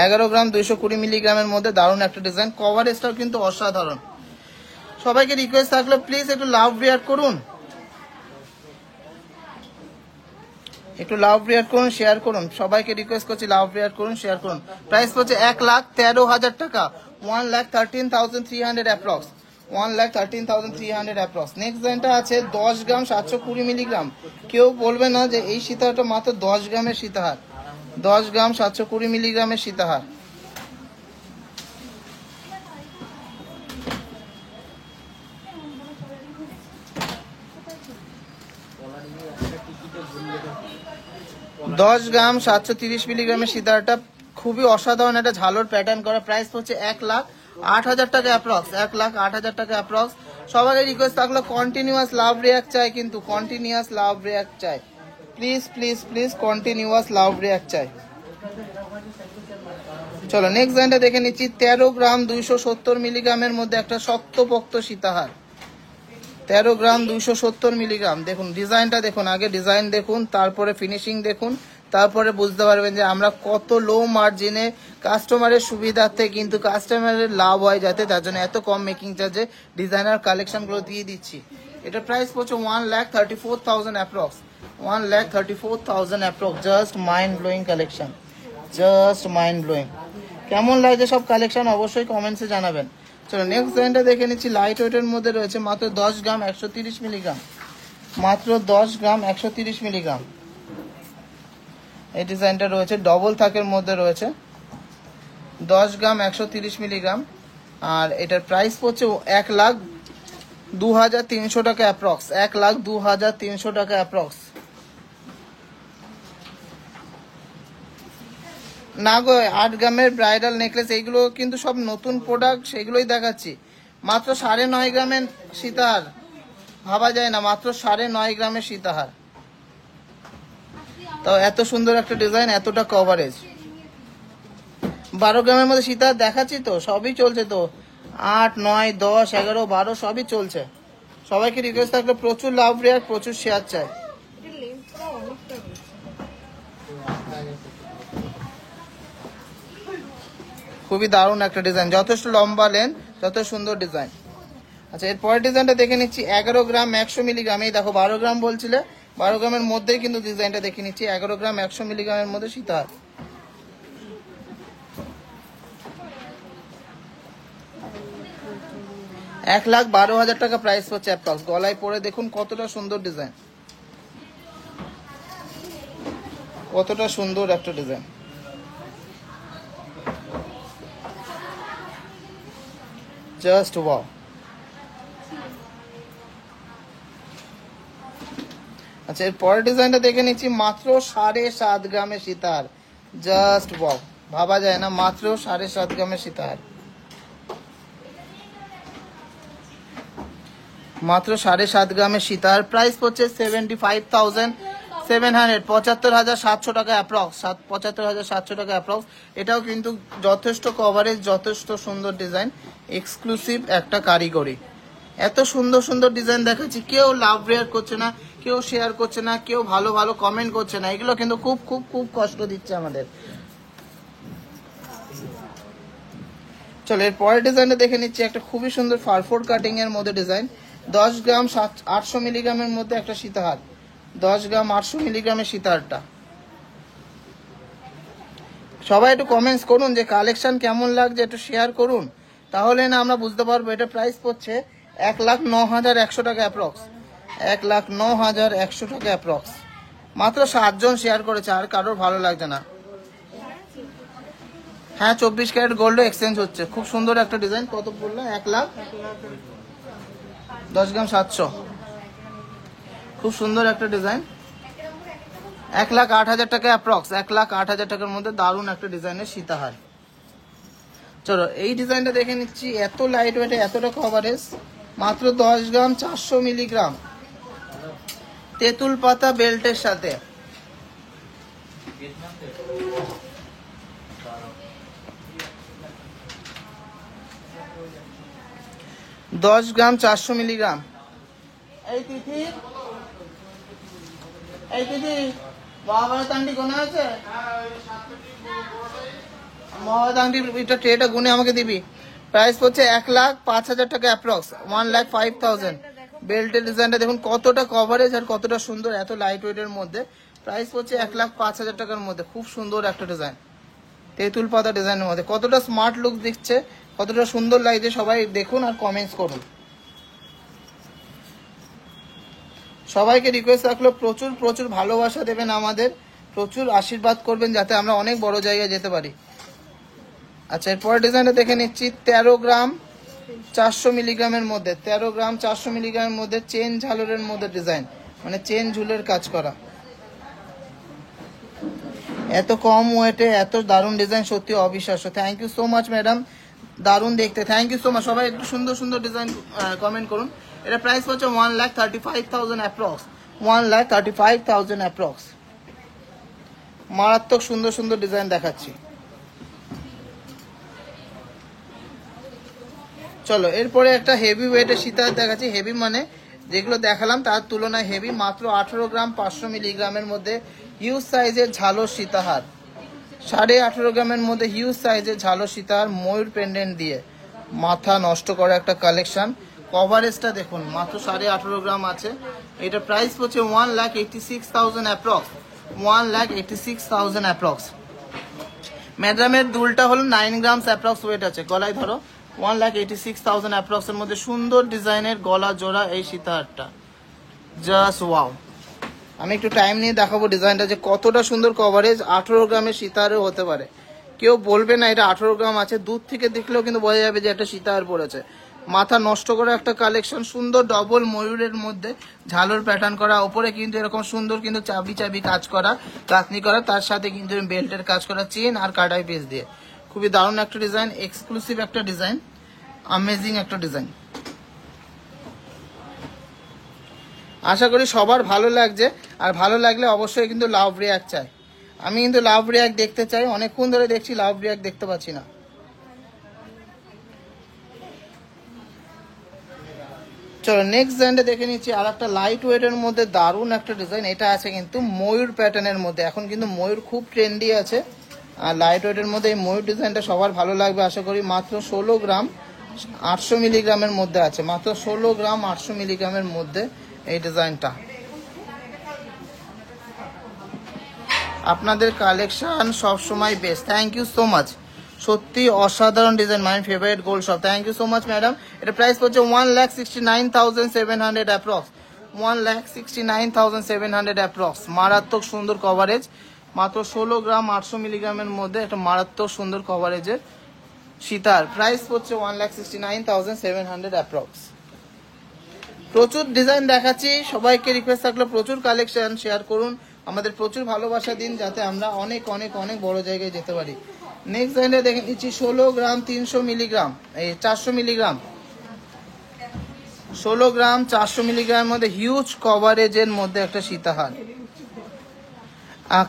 11 গ্রাম 220 মিলিগ্রামের মধ্যে দারুণ একটা ডিজাইন, কভারেজটাও কিন্তু অসাধারণ। সবাইকে রিকোয়েস্ট থাকলো প্লিজ একটু লাভ রিয়াক্ট করুন, একটু লাভ রিয়াক্ট করুন, শেয়ার করুন, সবাইকে রিকোয়েস্ট করছি লাভ রিয়াক্ট করুন, শেয়ার করুন। প্রাইস পড়ছে 1,13,000 টাকা, 1,13,300 অ্যাপ্রক্স, 1,13,300 অ্যাপ্রক্স। নেক্সট ডিজাইনটা আছে 10 গ্রাম 720 মিলিগ্রাম। কেউ বলবে না যে এই সীতাহারটা মাত্র 10 গ্রামের সীতাহার, 10 গ্রাম 720 মিলিগ্রামের সীতাহার। দশ গ্রাম 730 মিলিগ্রামের সীতাহারটা খুবই অসাধারণ, একটা ঝালোর প্যাটার্ন করা। প্রাইস পড়ছে 1,08,000 টাকা অ্যাপ্রক্স, 1,08,000 টাকা অ্যাপ্রক্স। সবাই রিকোয়েস্ট থাকলো কন্টিনিউয়াস লাভ রিয়াক্ট চাই, কিন্তু কন্টিনিউয়াস লাভ রিয়াক্ট চাই, please please please continuous love react চাই। চলো নেক্সট ডিজাইনটা দেখে নিচ্ছি, 13 গ্রাম 270 মিলিগ্রামের মধ্যে একটা শক্তপোক্ত সীতাহার, 13 গ্রাম 270 মিলিগ্রাম। দেখুন ডিজাইনটা দেখুন, আগে ডিজাইন দেখুন, তারপরে ফিনিশিং দেখুন, তারপরে বুঝতে পারবেন যে আমরা কত লো মার্জিনে কাস্টমারের সুবিধার্থে কিন্তু কাস্টমারের লাভ হয় যাতে, তার জন্য এত কম মেকিং চার্জে ডিজাইনার কালেকশনগুলো দিয়ে দিচ্ছি। এটা প্রাইস পড়ছে 1,34,000 approx, 1,34,000 approx. Just mind blowing collection, just mind blowing. কেমন লাগছে সব কালেকশন অবশ্যই কমেন্টসে জানাবেন। চলো নেক্সট ডিজাইনটা দেখে নিচ্ছি, লাইট ওয়েটের মধ্যে রয়েছে, মাত্র 10 গ্রাম 130 মিলিগ্রাম, মাত্র 10 গ্রাম 130 মিলিগ্রাম। এই ডিজাইনটা রয়েছে, ডবল থাকের মধ্যে রয়েছে, 10 গ্রাম 130 মিলিগ্রাম। আর এটার প্রাইস পড়ছে 1,02,300 টাকা অ্যাপ্রক্স, 1,02,300 টাকা অ্যাপ্রক্স। না গো 8 গ্রামের ব্রাইডাল নেকলেস এইগুলো কিন্তু সব নতুন প্রোডাক্ট, সেগুলোই দেখাচ্ছি। মাত্র 9.5 গ্রামের সীতাহার, ভাবা যায় না, মাত্র 9.5 গ্রামের সীতাহার, তো এত সুন্দর একটা ডিজাইন, এতটা কভারেজ। 12 গ্রামের মধ্যে সীতাহার দেখাচ্ছি তো, সবই চলছে তো, 8, 9, 10, 11, 12 সবই চলছে। সবাইকে রিকোয়েস্ট থাকলে প্রচুর লাভ রিয়াক্ট, প্রচুর শেয়ার চাই। খুবই দারুণ একটা ডিজাইন, যথেষ্ট লম্বা লেন, যত সুন্দর ডিজাইন। আচ্ছা এরপরের ডিজাইনটা দেখে নিচ্ছি, 11 গ্রাম 100 মিলিগ্রাম। এই দেখো 12 গ্রাম বলছিলে, 12 গ্রামের মধ্যেই কিন্তু ডিজাইনটা দেখে নিচ্ছি, 11 গ্রাম 100 মিলিগ্রামের মধ্যে সীতাহার। 1,12,000 টাকা প্রাইস হচ্ছে অ্যাপ্রক্স। গলায় পরে দেখুন কতটা সুন্দর ডিজাইন, কতটা সুন্দর একটা ডিজাইন। Just wow. আচ্ছা, এর পরের ডিজাইনটা দেখে নিচ্ছি, মাত্র 7.5 গ্রামের সীতাহার। জাস্ট ওয়াও, ভাবা যায় না, মাত্র 7.5 গ্রামের সীতাহার, মাত্র 7.5 গ্রামের সীতাহার। প্রাইস পড়ছে 75,700, 75,700 টাকা অ্যাপ্রক্স, 75,700 টাকা অ্যাপ্রক্স। এটাও কিন্তু যথেষ্ট কভারেজ, যথেষ্ট সুন্দর ডিজাইন, এক্সক্লুসিভ একটা কারিগরি। এত সুন্দর সুন্দর ডিজাইন দেখাচ্ছি, কেউ লাভ রেয়ার করছে না, কেউ শেয়ার করছে না, কেউ ভালো ভালো কমেন্ট করছে না, এগুলো কিন্তু খুব খুব খুব কষ্ট দিচ্ছে আমাদের। চলো এর পরের ডিজাইনটা দেখে নিচ্ছি, একটা খুবই সুন্দর ফারফোর কাটিং এর মধ্যে ডিজাইন। 10 গ্রাম 800 মিলিগ্রামের মধ্যে একটা সীতাহার, 10 গ্রাম 800 মিলিগ্রামের সীতাহারটা। সবাই একটু কমেন্টস করুন যে কালেকশন কেমন লাগছে, একটু শেয়ার করুন, তাহলে না আমরা বুঝতে পারবো। এটা প্রাইস পড়ছে 1,09,100 টাকা অ্যাপ্রক্স, 1,09,100 টাকা অ্যাপ্রক্স। মাত্র 7 জন শেয়ার করেছে, আর কারোর ভালো লাগছে না। হ্যাঁ, 24 ক্যারেট গোল্ড এক্সচেঞ্জ হচ্ছে। খুব সুন্দর একটা ডিজাইন। কত বললো? 1,10 গ্রাম 700, খুব সুন্দর একটা ডিজাইন। 1,08,000 টাকা অ্যাপ্রক্স, 1,08,000 টাকার মধ্যে দারুণ একটা ডিজাইনের সীতাহার। চলো এই ডিজাইনটা দেখে নিচ্ছি, এত লাইট ওয়েটে, এতটা কভারেজ, মাত্র 10 গ্রাম 400 মিলিগ্রাম, তেঁতুল পাতা বেল্টের সাথে। 10 গ্রাম 400 মিলিগ্রাম। এই তিথি, এই তিথি, বাবার তান্ডি গোনা আছে? মহাবাদ আংটি এটা ট্রেটা গুনে আমাকে দিবি। প্রাইস পড়ছে 1,05,000 টাকা অ্যাপ্রক্স, 1,05,000। বেল্টের ডিজাইনটা দেখুন কতটা কভারেজ আর কতটা সুন্দর, এত লাইট ওয়েটের মধ্যে। প্রাইস পড়ছে 1,05,000 টাকার মধ্যে। খুব সুন্দর একটা ডিজাইন, তেঁতুল পাতা ডিজাইনের মধ্যে। কতটা স্মার্ট লুক দিচ্ছে, কতটা সুন্দর লাগছে, সবাই দেখুন আর কমেন্টস করুন। সবাইকে রিকোয়েস্ট রাখলো, প্রচুর প্রচুর ভালোবাসা দেবেন আমাদের, প্রচুর আশীর্বাদ করবেন যাতে আমরা অনেক বড় জায়গায় যেতে পারি। আচ্ছা, এরপর ডিজাইনটা দেখে নিচ্ছি, 13 গ্রাম 400 মিলিগ্রামের মধ্যে, 13 গ্রাম 400 মিলিগ্রামের মধ্যে চেন ঝালরের মধ্যে ডিজাইন, মানে চেন ঝুলের কাজ করা। এত কম ওয়েটে এত দারুণ ডিজাইন, সত্যি অবিশ্বাস্য। Thank you so much madam, দারুণ দেখতে, থ্যাংক ইউ সো মাচ। সবাই একটু সুন্দর সুন্দর ডিজাইন কমেন্ট করুন। এটা প্রাইস হচ্ছে 1,35,000 অ্যাপ্রক্স, 1,35,000 অ্যাপ্রক্স। মারাত্মক সুন্দর সুন্দর ডিজাইন দেখাচ্ছি। চলো এরপরে একটা হেভি ওয়েটের সীতাহার দেখাচ্ছি। হেভি মানে যেগুলো দেখালাম তার তুলনায় হেভি, মাত্র 18 গ্রাম 500 মিলিগ্রামের মধ্যে হিউজ সাইজের ঝালর সীতাহার, 18.5 গ্রামের মধ্যে হিউজ সাইজের ঝালর সীতাহার, ময়ূর পেন্ডেন্ট দিয়ে। মাথা নষ্ট করা একটা কালেকশন। কভারেজটা দেখুন, মাত্র 18.5 গ্রাম আছে। এটা প্রাইস পড়ছে 1,86,000 অ্যাপ্রক্স, 1,86,000 অ্যাপ্রক্স। ম্যাডামের দুলটা হলো 9 গ্রামস অ্যাপ্রক্স ওয়েট আছে। গলায় ধরো, 1,86,000 অ্যাপ্রক্স এর মধ্যে সুন্দর ডিজাইনের গলা জোড়া এই সীতাহারটা। Just wow. আমি একটু টাইম নিয়ে দেখাবো ডিজাইনটা যে কতটা সুন্দর কভারেজ। 18 গ্রামের সীতাহারও হতে পারে, কেউ বলবে না এটা 18 গ্রাম আছে। দূর থেকে দেখলেও কিন্তু বোঝা যাবে যে একটা সীতাহার পড়েছে। মাথা নষ্ট করা একটা কালেকশন, সুন্দর ডবল ময়ূরের মধ্যে ঝালর প্যাটার্ন করা, ওপরে কিন্তু এরকম সুন্দর কিন্তু চাবি চাবি কাজ করা, কাতনি করা, তার সাথে কিন্তু বেল্টের কাজ করা, চেন আর কাটাই পিস দিয়ে। খুবই দারুণ একটা ডিজাইন, এক্সক্লুসিভ একটা ডিজাইন, আমেজিং একটা ডিজাইন। আশা করি সবার ভালো লাগছে, আর ভালো লাগলে অবশ্যই কিন্তু লাভ রিয়াক্ট চাই। আমি কিন্তু লাভ রিয়াক্ট দেখতে চাই, অনেকক্ষণ ধরে দেখছি লাভ রিয়াক্ট দেখতে পাচ্ছি না। চলো নেক্সট ডিজাইনটা দেখে নিচ্ছি, আর একটা লাইট ওয়েটের মধ্যে দারুণ একটা ডিজাইন। এটা আছে কিন্তু ময়ূর প্যাটার্নের মধ্যে, এখন কিন্তু ময়ূর খুব ট্রেন্ডি আছে। আর লাইট ওয়েটের মধ্যে এই ময়ূর ডিজাইনটা সবার ভালো লাগবে আশা করি। মাত্র 16 গ্রাম 800 মিলিগ্রামের মধ্যে আছে, মাত্র 16 গ্রাম 800 মিলিগ্রামের মধ্যে এই ডিজাইনটা। আপনাদের কালেকশন সবসময় best, thank you so much. সত্যি অসাধারণ design, my favourite gold shop. Thank you so much madam. এটা প্রাইস পড়ছে 1,69,700 অ্যাপ্রক্স, 1,69,700 অ্যাপ্রক্স। মারাত্মক সুন্দর কভারেজ, মাত্র 16 গ্রাম 800 মিলিগ্রামের মধ্যে একটা মারাত্মক সুন্দর কভারেজের সীতার। প্রাইস পড়ছে 1,69,700 অ্যাপ্রক্স। প্রচুর ডিজাইন দেখাচ্ছি, সবাইকে রিকোয়েস্ট থাকলো প্রচুর কালেকশন শেয়ার করুন, আমাদের প্রচুর ভালোবাসা দিন, যাতে আমরা অনেক অনেক অনেক বড় জায়গায় যেতে পারি। নেক্সট ডিজাইনটা দেখে নিচ্ছি 16 গ্রাম 300 মিলিগ্রাম, এই 400 মিলিগ্রাম, 16 গ্রাম 400 মিলিগ্রামের মধ্যে হিউজ কভারেজের মধ্যে একটা সীতাহার।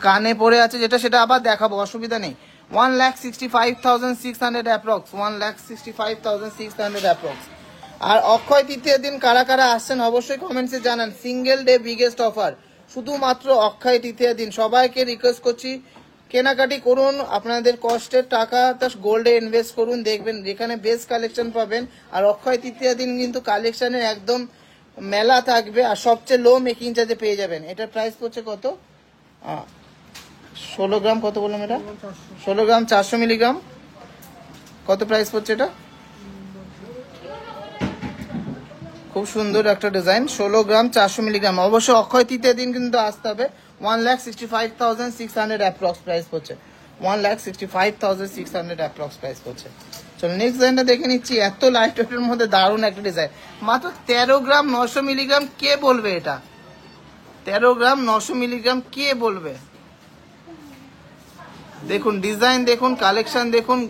কানে পড়ে আছে যেটা, সেটা আবার দেখাবো, অসুবিধা নেই। 1,65,600 অ্যাপ্রক্স, 1,65,600 অ্যাপ্রক্স। আর অক্ষয় তৃতীয় দিন কারা কারা আসছেন অবশ্যই কমেন্টসে জানান। সিঙ্গেল ডে বিগেস্ট অফার, শুধুমাত্র অক্ষয় তৃতীয় দিন। সবাইকে রিকোয়েস্ট করছি কেনাকাটি করুন, আপনাদের কষ্টের টাকাটা গোল্ডে ইনভেস্ট করুন, দেখবেন যেখানে বেস্ট কালেকশন পাবেন। আর অক্ষয় তৃতীয় দিন কিন্তু কালেকশনের একদম মেলা থাকবে, আর সবচেয়ে লো মেকিং চার্জে পেয়ে যাবেন। এটার প্রাইস পড়ছে কত? 16 গ্রাম কত বললাম এটা? 16 গ্রাম 400 মিলিগ্রাম, কত প্রাইস পড়ছে এটা? খুব সুন্দর একটা ডিজাইন, 16 গ্রাম 400 মিলিগ্রাম। অবশ্যই অক্ষয় তৃতীয় দিন কিন্তু আসতে হবে। 1,65,600 অ্যাপ্রক্স প্রাইস পড়ছে, 1,65,600 অ্যাপ্রক্স প্রাইস পড়ছে। চলো নেক্সট ডিজাইনটা দেখে নিচ্ছি। এত লাইট ওয়েটের মধ্যে দারুণ একটা ডিজাইন, মাত্র 13 গ্রাম 900 মিলিগ্রাম। কে বলবে এটা 13 গ্রাম 900 মিলিগ্রাম, কে বলবে? দেখুন ডিজাইন দেখুন, কালেকশন দেখুন,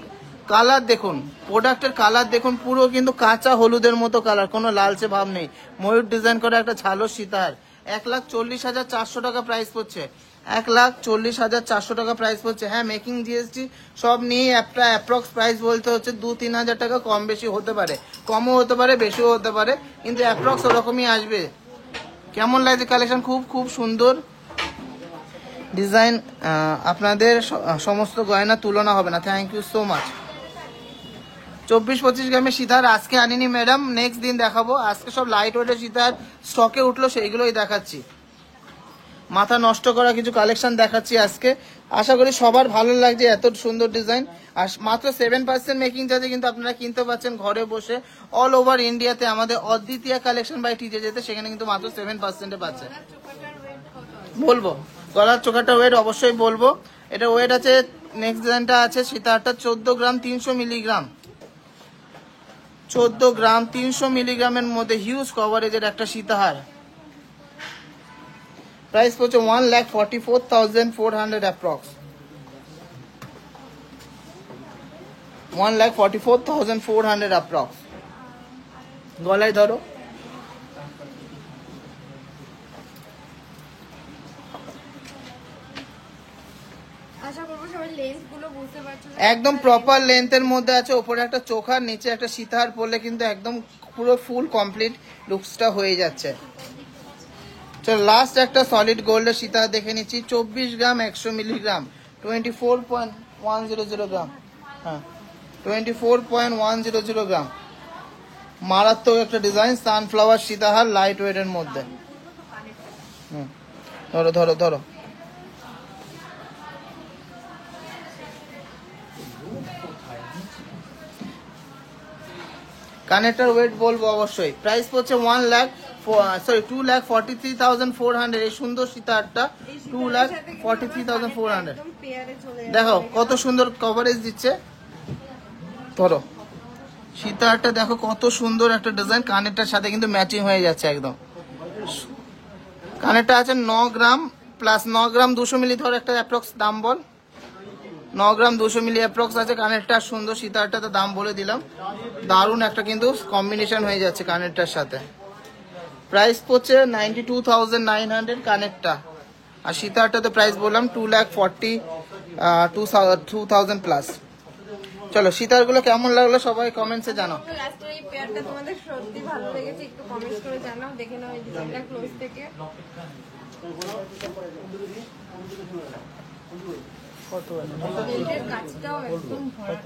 কালার দেখুন, প্রোডাক্টের কালার দেখুন, পুরো কিন্তু কাঁচা হলুদের মতো কালার, কোনো লালচে ভাব নেই। ময়ূর ডিজাইন করা একটা ঝালো সীতাহার, 1,40,400 টাকা প্রাইস পড়ছে, 1,40,400 টাকা প্রাইস পড়ছে। হ্যাঁ, মেকিং জিএসটি সব নিয়ে একটা অ্যাপ্রক্স প্রাইস বলতে হচ্ছে 2-3 হাজার টাকা কম বেশি হতে পারে, কমও হতে পারে, বেশিও হতে পারে, কিন্তু অ্যাপ্রক্স ওরকমই আসবে। কেমন লাগছে কালেকশন? খুব খুব সুন্দর ডিজাইন, আপনাদের সমস্ত গয়না তুলনা হবে না। Thank you so much. 24-25 গ্রামের সীতার আজকে আনিনি ম্যাডাম, নেক্সট দিন দেখাবো। আজকে সব লাইট ওয়েটের সীতার স্টকে উঠলো, সেইগুলোই দেখাচ্ছি। মাথা নষ্ট করা কিছু কালেকশন দেখাচ্ছি আজকে, আশা করি সবার ভালো লাগছে। এত সুন্দর ডিজাইন, আর মাত্র 7% মেকিং চার্জে কিন্তু আপনারা কিনতে পাচ্ছেন ঘরে বসে। অল ওভার ইন্ডিয়াতে আমাদের অদ্বিতীয় কালেকশন বাই টিজে যেতে, সেখানে কিন্তু মাত্র 7%-এ পাচ্ছে। বলবো গলার চোখাটা ওয়েট অবশ্যই বলবো, এটা ওয়েট আছে। নেক্সট ডিজাইনটা আছে সীতাহারটা 14 গ্রাম 300 মিলিগ্রাম, 14 গ্রাম 300 মিলিগ্রামের মধ্যে হিউজ কভারেজের একটা সীতাহার। প্রাইস পড়ছে 1,44,400 অ্যাপ্রক্স, 1,44,400 অ্যাপ্রক্স। গলায় ধরো, আশা করবো সবাই লেন্থ গুলো বুঝতে পারছো। একদম প্রপার লেন্থের মধ্যে আছে, ওপরে একটা চোখার, নিচে একটা সীতাহার পরলে কিন্তু একদম পুরো ফুল কমপ্লিট লুকসটা হয়ে যাচ্ছে। চলো লাস্ট একটা সলিড গোল্ডের সীতাহার দেখে নিচ্ছি। 24 গ্রাম 100 মিলিগ্রাম, 24.100 গ্রাম, হ্যাঁ 24.100 গ্রাম। মারাত্মক একটা ডিজাইন, সানফ্লাওয়ার সীতাহার লাইট ওয়েটের মধ্যে। ধরো ধরো ধরো, কানেক্টার ওয়েট বলবো অবশ্যই। প্রাইস পড়ছে 2,43,400। এই সুন্দর সীতাহারটা 2,43,400। দেখো কত সুন্দর কভারেজ দিচ্ছে, ধরো সীতাহারটা দেখো কত সুন্দর একটা ডিজাইন, কানেরটার সাথে কিন্তু ম্যাচিং হয়ে যাচ্ছে একদম। কানেরটা আছে 9 গ্রাম প্লাস 9 গ্রাম 200 মিলি, ধর একটা অ্যাপ্রক্স দাম বল। 9 গ্রাম 200 মিলি অ্যাপ্রক্স আছে কানেরটা। সুন্দর সীতাহারটা তো দাম বলে দিলাম, দারুণ একটা কিন্তু কম্বিনেশন হয়ে যাচ্ছে কানেরটার সাথে। প্রাইস পড়ছে 92,900 কানেরটা, আর সীতাহারটাতে প্রাইস বললাম 2,42,000 প্লাস। চলো সীতাহারগুলো কেমন লাগলো সবাই কমেন্টসে জানাও। লাস্টের এই পেয়ারটা তোমাদের সত্যি ভালো লেগেছে, একটু কমেন্ট করে জানাও। দেখে নাও এই ডিজাইনটা ক্লোজ থেকে। কত বেল্টের কাজটাও একদম ভরা।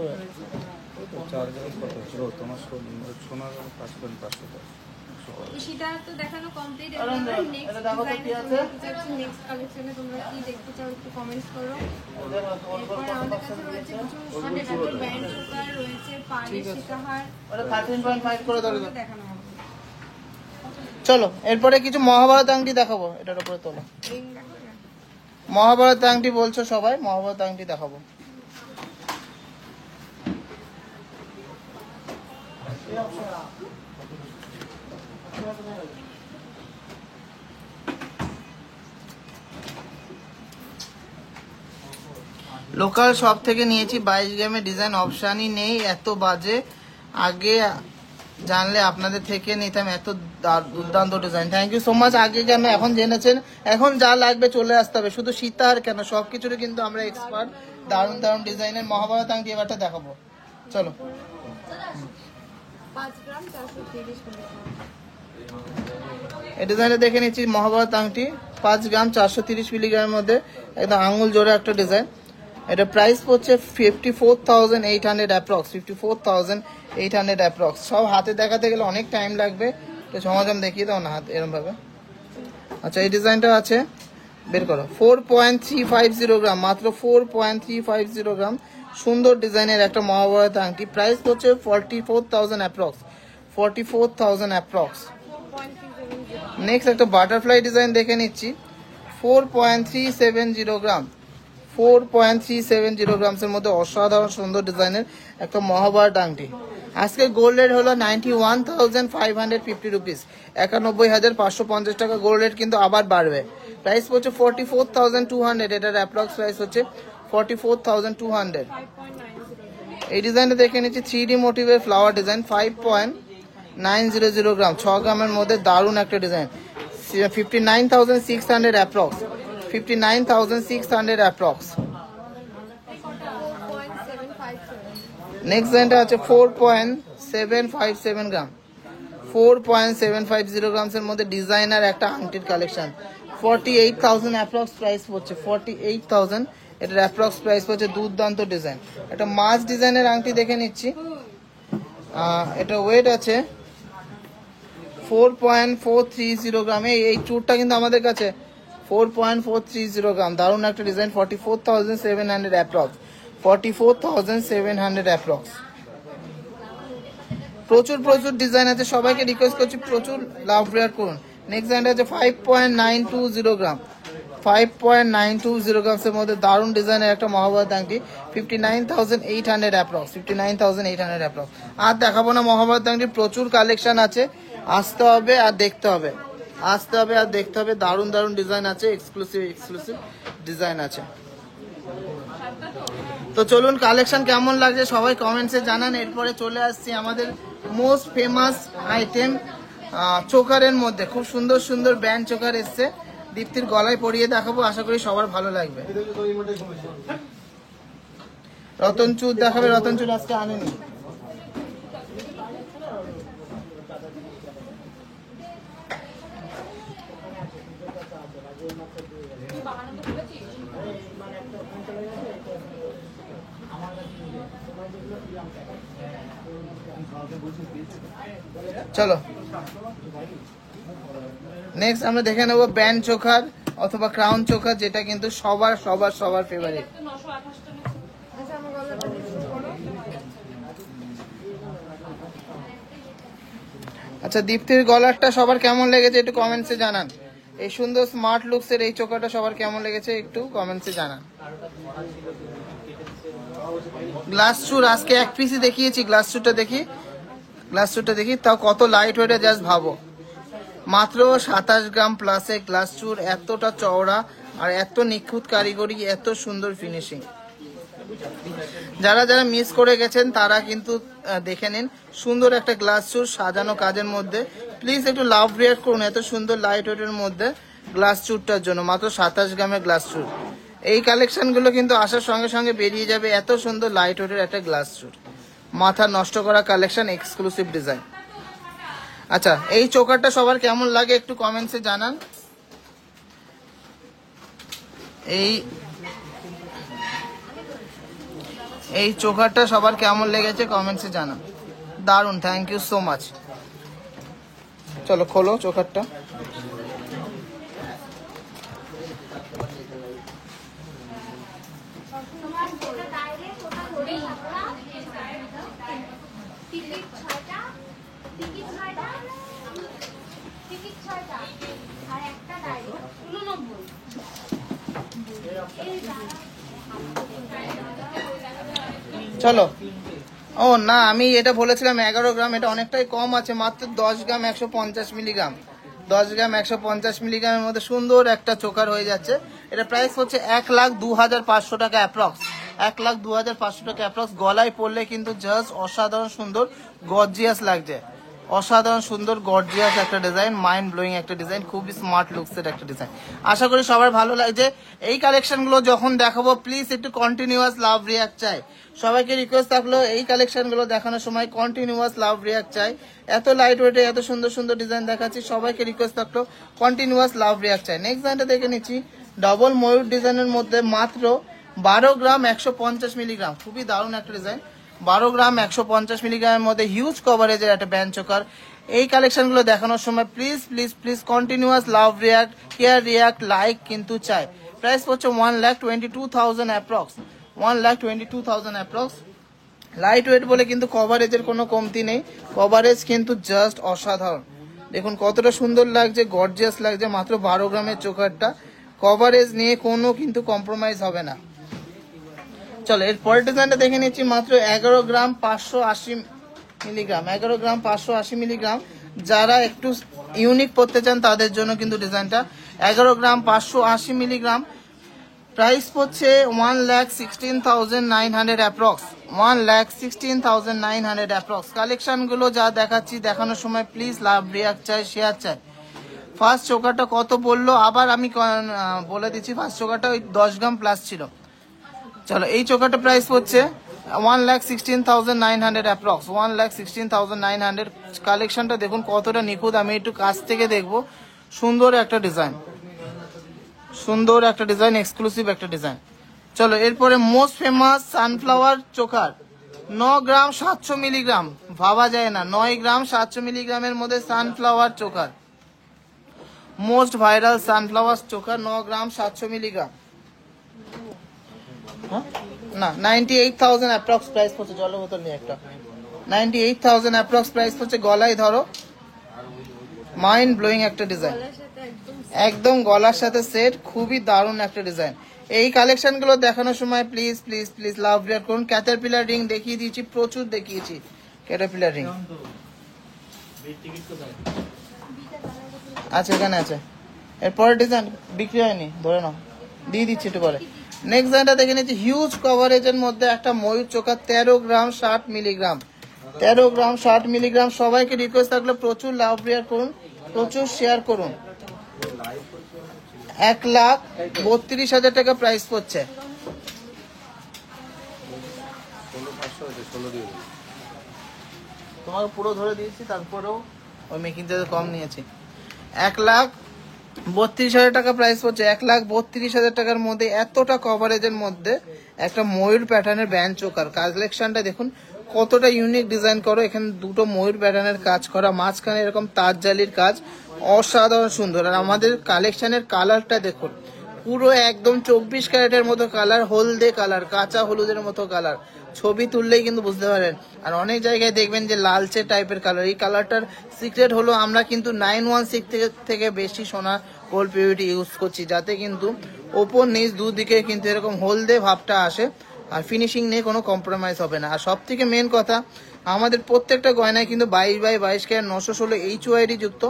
চার্জার কত ছিল তোমার? সোনার 5.5 সেটা তো দেখানো কমপ্লিট। আনন্দ, নেক্সট এটা দেখো তো কি আছে? নেক্সট কালেকশনে তোমরা কি দেখতে চাও একটু কমেন্টস করো। এরপর আমাদের কাছে রয়েছে কিছু সুন্দর ব্যান্ড চোকার রয়েছে, পাড়ের সীতাহার, ওটা 13.5 করে ধরে দাও। দেখানো হবে। চলো এরপরে কিছু মহাভারত আংটি দেখাবো, এটার উপরে তোলো। রিং দেখাবে না? মহাভারত আংটি বলছো সবাই, মহাভারত আংটি দেখাবো। লোকাল শপ থেকে নিয়েছি, 22 গ্রামের ডিজাইন অপশানই নেই, এত বাজে। আগে জানলে আপনাদের থেকে নিতাম, এত দুর্দান্ত design. Thank you so much. আগে কেন, এখন জেনেছেন। এখন যা লাগবে চলে আসতে হবে, শুধু সীতাহার কেন, সবকিছুরই কিন্তু আমরা এক্সপার্ট। দারুণ দারুণ ডিজাইনের মহাভারত আংটি এবারটা দেখাবো। চলো 5 গ্রাম 430 মিলিগ্রাম। এই ডিজাইনটা দেখে নিচ্ছি, মহাভারত আংটি 5 গ্রাম 430 মিলিগ্রামের মধ্যে একদম আঙুল জোড়া একটা ডিজাইন। এটা প্রাইস পড়ছে 54,800 অ্যাপ্রক্স, 54,800 অ্যাপ্রক্স। সব হাতে দেখাতে গেলে অনেক টাইম লাগবে, তো সমাজম দেখিয়ে দাও না হাত এরকম ভাবে। আচ্ছা এই ডিজাইনটা আছে, বের করো। 4.350 গ্রাম, মাত্র 4.350 গ্রাম। সুন্দর ডিজাইনের একটা মহাভারত আংটি, প্রাইস হচ্ছে 44,000 অ্যাপ্রক্স, 44,000 অ্যাপ্রক্স। 4.370। নেক্সট একটা বাটারফ্লাই ডিজাইন দেখে নিচ্ছি, 4.370 গ্রাম, 4.370 গ্রামসের মধ্যে অসাধারণ সুন্দর ডিজাইনের একটা মহাভারত আংটি। আজকে গোল্ড রেট হলো 91,550 রুপিস, 91,550 টাকা গোল্ড রেট, কিন্তু আবার বাড়বে। প্রাইস হচ্ছে 44,200, এটার অ্যাপ্রক্স প্রাইস হচ্ছে 44,200। 5.900। এই ডিজাইনটা দেখে নিচ্ছি, 3D মোটিভের ফ্লাওয়ার ডিজাইন, 5.900 গ্রাম, 6 গ্রামের মধ্যে দারুণ একটা ডিজাইন। 59,600 approx, 59,600 approx. 4.757। নেক্সট ডিজাইনটা আছে 4.757 গ্রাম, 4.750 গ্রামসের মধ্যে ডিজাইনার একটা আংটির কালেকশন। 48,000 অ্যাপ্রক্স প্রাইস পড়ছে, 48,000 এটার অ্যাপ্রক্স প্রাইস পড়ছে। দুর্দান্ত ডিজাইন, একটা মাছ ডিজাইনের আংটি দেখে নিচ্ছি। এটা ওয়েট আছে 4.430 গ্রাম। এই চুরটা কিন্তু আমাদের কাছে 4.430 গ্রাম, দারুণ একটা ডিজাইন। 44,700 approx, 44,700 approx. প্রচুর প্রচুর ডিজাইন আছে, সবাইকে রিকোয়েস্ট করছি প্রচুর লাভ রেয়ার করুন। নেক্সট ডিজাইনটা আছে 5.920 গ্রাম, 5.920 গ্রামসের মধ্যে দারুণ ডিজাইনের একটা মহাভারত আংটি, 59,800 অ্যাপ্রক্স, 59,800 অ্যাপ্রক্স। আর দেখাবো না মহাভারত আংটি, প্রচুর কালেকশন আছে, আসতে হবে আর দেখতে হবে, আসতে হবে আর দেখতে হবে। দারুণ দারুণ ডিজাইন আছে, এক্সক্লুসিভ এক্সক্লুসিভ ডিজাইন আছে। তো চলুন, কালেকশন কেমন লাগছে সবাই কমেন্টসে জানান। এরপরে চলে আসছি আমাদের মোস্ট ফেমাস আইটেম, চোকারের মধ্যে খুব সুন্দর সুন্দর ব্যান্ড চোকার এসছে, দীপ্তির গলায় পরিয়ে দেখাবো, আশা করি সবার ভালো লাগবে। রতনচুর দেখাবে, রতনচুর আজকে আনেনি। চলো নেক্সট আমরা দেখে নেবো ব্যান্ড চোখার অথবা ক্রাউন চোখার, যেটা কিন্তু সবার সবার সবার ফেভারিট। আচ্ছা আমার গলাটা শুরু করো। আচ্ছা দীপ্তির গলারটা সবার কেমন লেগেছে একটু কমেন্টসে জানান। এই সুন্দর স্মার্ট লুকসের এই চোখাটা সবার কেমন লেগেছে একটু কমেন্টসে জানান। গ্লাস চুর আজকে এক পিসই দেখিয়েছি, গ্লাস চুরটা দেখি, গ্লাস চুরটা দেখি, তাও কত লাইট ওয়েটে জাস্ট ভাবো। মাত্র 27 গ্রাম প্লাসে গ্লাস চুর, এতটা চওড়া আর এত নিখুঁত কারিগরি, এত সুন্দর ফিনিশিং। যারা যারা মিস করে গেছেন তারা কিন্তু দেখে নিন, সুন্দর একটা গ্লাস চুর সাজানো কাজের মধ্যে। প্লিজ একটু লাভ রিয়াক্ট করুন এত সুন্দর লাইট ওয়েটের মধ্যে গ্লাস চুরটার জন্য। মাত্র 27 গ্রামের গ্লাস চুর। এই কালেকশনগুলো কিন্তু আসার সঙ্গে সঙ্গে বেরিয়ে যাবে, এত সুন্দর লাইট ওয়েটের একটা গ্লাস চুর, মাথা নষ্ট করা কালেকশন, এক্সক্লুসিভ ডিজাইন। আচ্ছা এই চোকারটা সবার কেমন লাগে একটু কমেন্টসে জানান। এই চোকারটা সবার কেমন লেগেছে কমেন্টসে জানান। দারুন, থ্যাংক ইউ সো মাচ। চলো খোলো চোকারটা। চলো। ও না, আমি এটা বলেছিলাম 11 গ্রাম, এটা অনেকটাই কম আছে, মাত্র 10 গ্রাম 150 মিলিগ্রাম। 10 গ্রাম 150 মিলিগ্রামের মধ্যে সুন্দর একটা চোকার হয়ে যাচ্ছে। এটা প্রাইস হচ্ছে 1,02,500 টাকা অ্যাপ্রক্স। 1,02,500 টাকা অ্যাপ্রক্স। গলায় পরলে কিন্তু জাস্ট অসাধারণ সুন্দর গর্জিয়াস লাগছে, অসাধারণ সুন্দর গর্জিয়াস একটা ডিজাইন, মাইন্ড ব্লোয়িং একটা ডিজাইন, খুবই স্মার্ট লুকসের একটা ডিজাইন। আশা করি সবার ভালো লাগছে। এই কালেকশনগুলো যখন দেখাবো প্লিজ একটু কন্টিনিউয়াস লাভ রিয়াক্ট চাই। সবাইকে রিকোয়েস্ট থাকলো এই কালেকশনগুলো দেখানোর সময় কন্টিনিউয়াস লাভ রিয়াক্ট চাই। এত লাইট ওয়েটে এত সুন্দর সুন্দর ডিজাইন দেখাচ্ছি, সবাইকে রিকোয়েস্ট থাকলো কন্টিনিউয়াস লাভ রিয়াক্ট চাই। নেক্সট ডিজাইনটা দেখে নিচ্ছি, ডবল ময়ূর ডিজাইনের মধ্যে মাত্র 12 গ্রাম 150 মিলিগ্রাম, খুবই দারুণ একটা ডিজাইন। 12 গ্রাম 150 মিলিগ্রামের মধ্যে হিউজ কভারেজের একটা ব্যান্ড চোকার। এই কালেকশনগুলো দেখানোর সময় please please please continuous love react, care react, like কিন্তু চাই। প্রাইস হচ্ছে 1,22,000 অ্যাপ্রক্স, 1,22,000 অ্যাপ্রক্স। লাইট ওয়েট বলে কিন্তু কভারেজের কোনো কমতি নেই, কভারেজ কিন্তু জাস্ট অসাধারণ। দেখুন কতটা সুন্দর লাগছে, গর্জিয়াস লাগছে। মাত্র 12 গ্রামের চোকারটা, কভারেজ নিয়ে কোনো কিন্তু কম্প্রোমাইজ হবে না। চলো এর পরের ডিজাইনটা দেখে নিচ্ছি, মাত্র 11 গ্রাম 580 মিলিগ্রাম, 11 গ্রাম 580 মিলিগ্রাম। যারা একটু ইউনিক পড়তে চান তাদের জন্য কিন্তু ডিজাইনটা। 11 গ্রাম 580 মিলিগ্রাম, প্রাইস পড়ছে 1,16,900 অ্যাপ্রক্স, 1,16,900 অ্যাপ্রক্স। কালেকশনগুলো যা দেখাচ্ছি দেখানোর সময় প্লিজ লাভ রিয়াক্ট চাই, শেয়ার চাই। ফার্স্ট চোকারটা কত বললো আবার আমি বলে দিচ্ছি, ফার্স্ট চোকারটা ওই 10 গ্রাম প্লাস ছিল। চলো এই চোকারটা প্রাইস হচ্ছে 1,16,900 অ্যাপ্রক্স, 1,16,900। কালেকশনটা দেখুন কতটা নিখুঁত, আমি একটু কাছ থেকে দেখবো। সুন্দর একটা ডিজাইন, সুন্দর একটা ডিজাইন, এক্সক্লুসিভ একটা ডিজাইন। চলো এরপরে মোস্ট ফেমাস সানফ্লাওয়ার চোকার, 9 গ্রাম 700 মিলিগ্রাম, ভাবা যায় না 9 গ্রাম 700 মিলিগ্রামের মধ্যে sunflower choker. Most viral sunflower choker, 9 গ্রাম 700 মিলিগ্রাম। না 98,000 অ্যাপ্রক্স প্রাইস পড়ছে। জল বোতল নিয়ে একটা, 98,000 অ্যাপ্রক্স প্রাইস পড়ছে। গলায় ধরো, মাইন্ড ব্লোয়িং একটা ডিজাইন, একদম গলার সাথে সেট, খুবই দারুণ একটা ডিজাইন। এই কালেকশনগুলো দেখানোর সময় please please please love react করুন। ক্যাটারপিলার রিং দেখিয়ে দিয়েছি, প্রচুর দেখিয়েছি ক্যাটারপিলার রিং। আচ্ছা এখানে আছে। এরপরের ডিজাইন বিক্রি হয়নি, ধরে নাও, দিয়ে দিচ্ছি একটু পরে। নেক্সট ডিজাইনটা দেখে নিচ্ছি, হিউজ কভারেজের মধ্যে একটা ময়ূর চোখা, 13 গ্রাম 60 মিলিগ্রাম, 13 গ্রাম 60 মিলিগ্রাম। সবাইকে রিকোয়েস্ট থাকলে প্রচুর লাভ রিয়াক্ট করুন, প্রচুর শেয়ার করুন। 1,32,000 টাকা প্রাইস পড়ছে। তোমাকে পুরো ধরে দিয়েছি, তারপরেও ওই মেকিং চার্জ কম নিয়েছি। 1,32,000 টাকা প্রাইস পড়ছে। 1,32,000 টাকার মধ্যে এতটা কভারেজের মধ্যে একটা ময়ূর প্যাটার্নের ব্যান্ড চোকার। কালেকশনটা দেখুন কতটা ইউনিক ডিজাইন করো। এখানে দুটো ময়ূর প্যাটার্নের কাজ করা, মাঝখানে এরকম তাজ জালির কাজ, অসাধারণ সুন্দর। আর আমাদের কালেকশনের কালারটা দেখুন, পুরো একদম 24 ক্যারেটের মতো কালার, হলদে কালার, কাঁচা হলুদের মতো কালার। ছবি তুললেই কিন্তু বুঝতে পারেন। আর অনেক জায়গায় দেখবেন যে লালচে টাইপের কালার। এই কালারটার সিক্রেট হলো আমরা কিন্তু 916 থেকে বেশি সোনা গোল্ড পিউরিটি ইউজ করছি, যাতে কিন্তু ওপর নিচ দুদিকে কিন্তু এরকম হলদে ভাবটা আসে। আর ফিনিশিং নিয়ে কোনো কম্প্রোমাইজ হবে না। আর সব থেকে মেন কথা, আমাদের প্রত্যেকটা গয়নায় কিন্তু 22x22 ক্যারেট 916 HYD যুক্ত,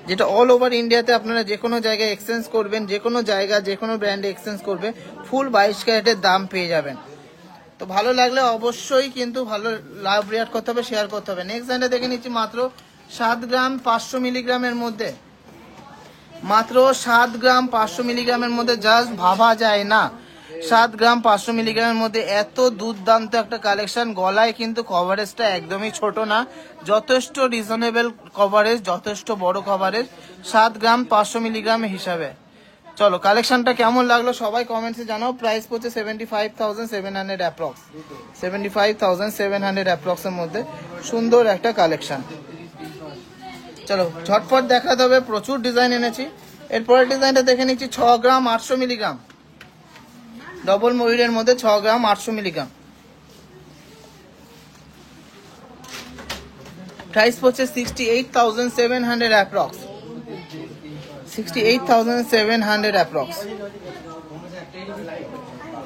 যেটা অল ওভার ইন্ডিয়াতে আপনারা যে কোনো জায়গায় এক্সচেঞ্জ করবেন, যে কোনো জায়গা যে কোনো ব্র্যান্ডে এক্সচেঞ্জ করবে, ফুল 22 ক্যারেটের দাম পেয়ে যাবেন। তো ভালো লাগলে অবশ্যই কিন্তু ভালো লাভ রিয়াক্ট করতে হবে, শেয়ার করতে হবে। নেক্সট ডিজাইনটা দেখে নিচ্ছি, মাত্র 7 গ্রাম 500 মিলিগ্রামের মধ্যে, মাত্র 7 গ্রাম 500 মিলিগ্রামের মধ্যে, জাস্ট ভাবা যায় না 7 গ্রাম 500 মিলিগ্রামের মধ্যে এত দুর্দান্ত একটা কালেকশন। গলায় কিন্তু কভারেজটা একদমই ছোট না, যথেষ্ট রিজনেবল কভারেজ, যথেষ্ট বড় কভারেজ 7 গ্রাম 500 মিলিগ্রাম হিসাবে। চলো কালেকশনটা কেমন লাগলো সবাই কমেন্টসে জানাও। প্রাইস পড়ছে 75,700 অ্যাপ্রক্স, 75,700 অ্যাপ্রক্সের মধ্যে সুন্দর একটা কালেকশন। চলো ঝটপট দেখাতে হবে, প্রচুর ডিজাইন এনেছি। এরপরের ডিজাইনটা দেখে নিচ্ছি 6 গ্রাম 800 মিলিগ্রাম, ডবল ময়ূরের মধ্যে 6 গ্রাম 800 মিলিগ্রাম। প্রাইস পড়ছে 68,700 অ্যাপ্রক্স, 68,700 অ্যাপ্রক্স।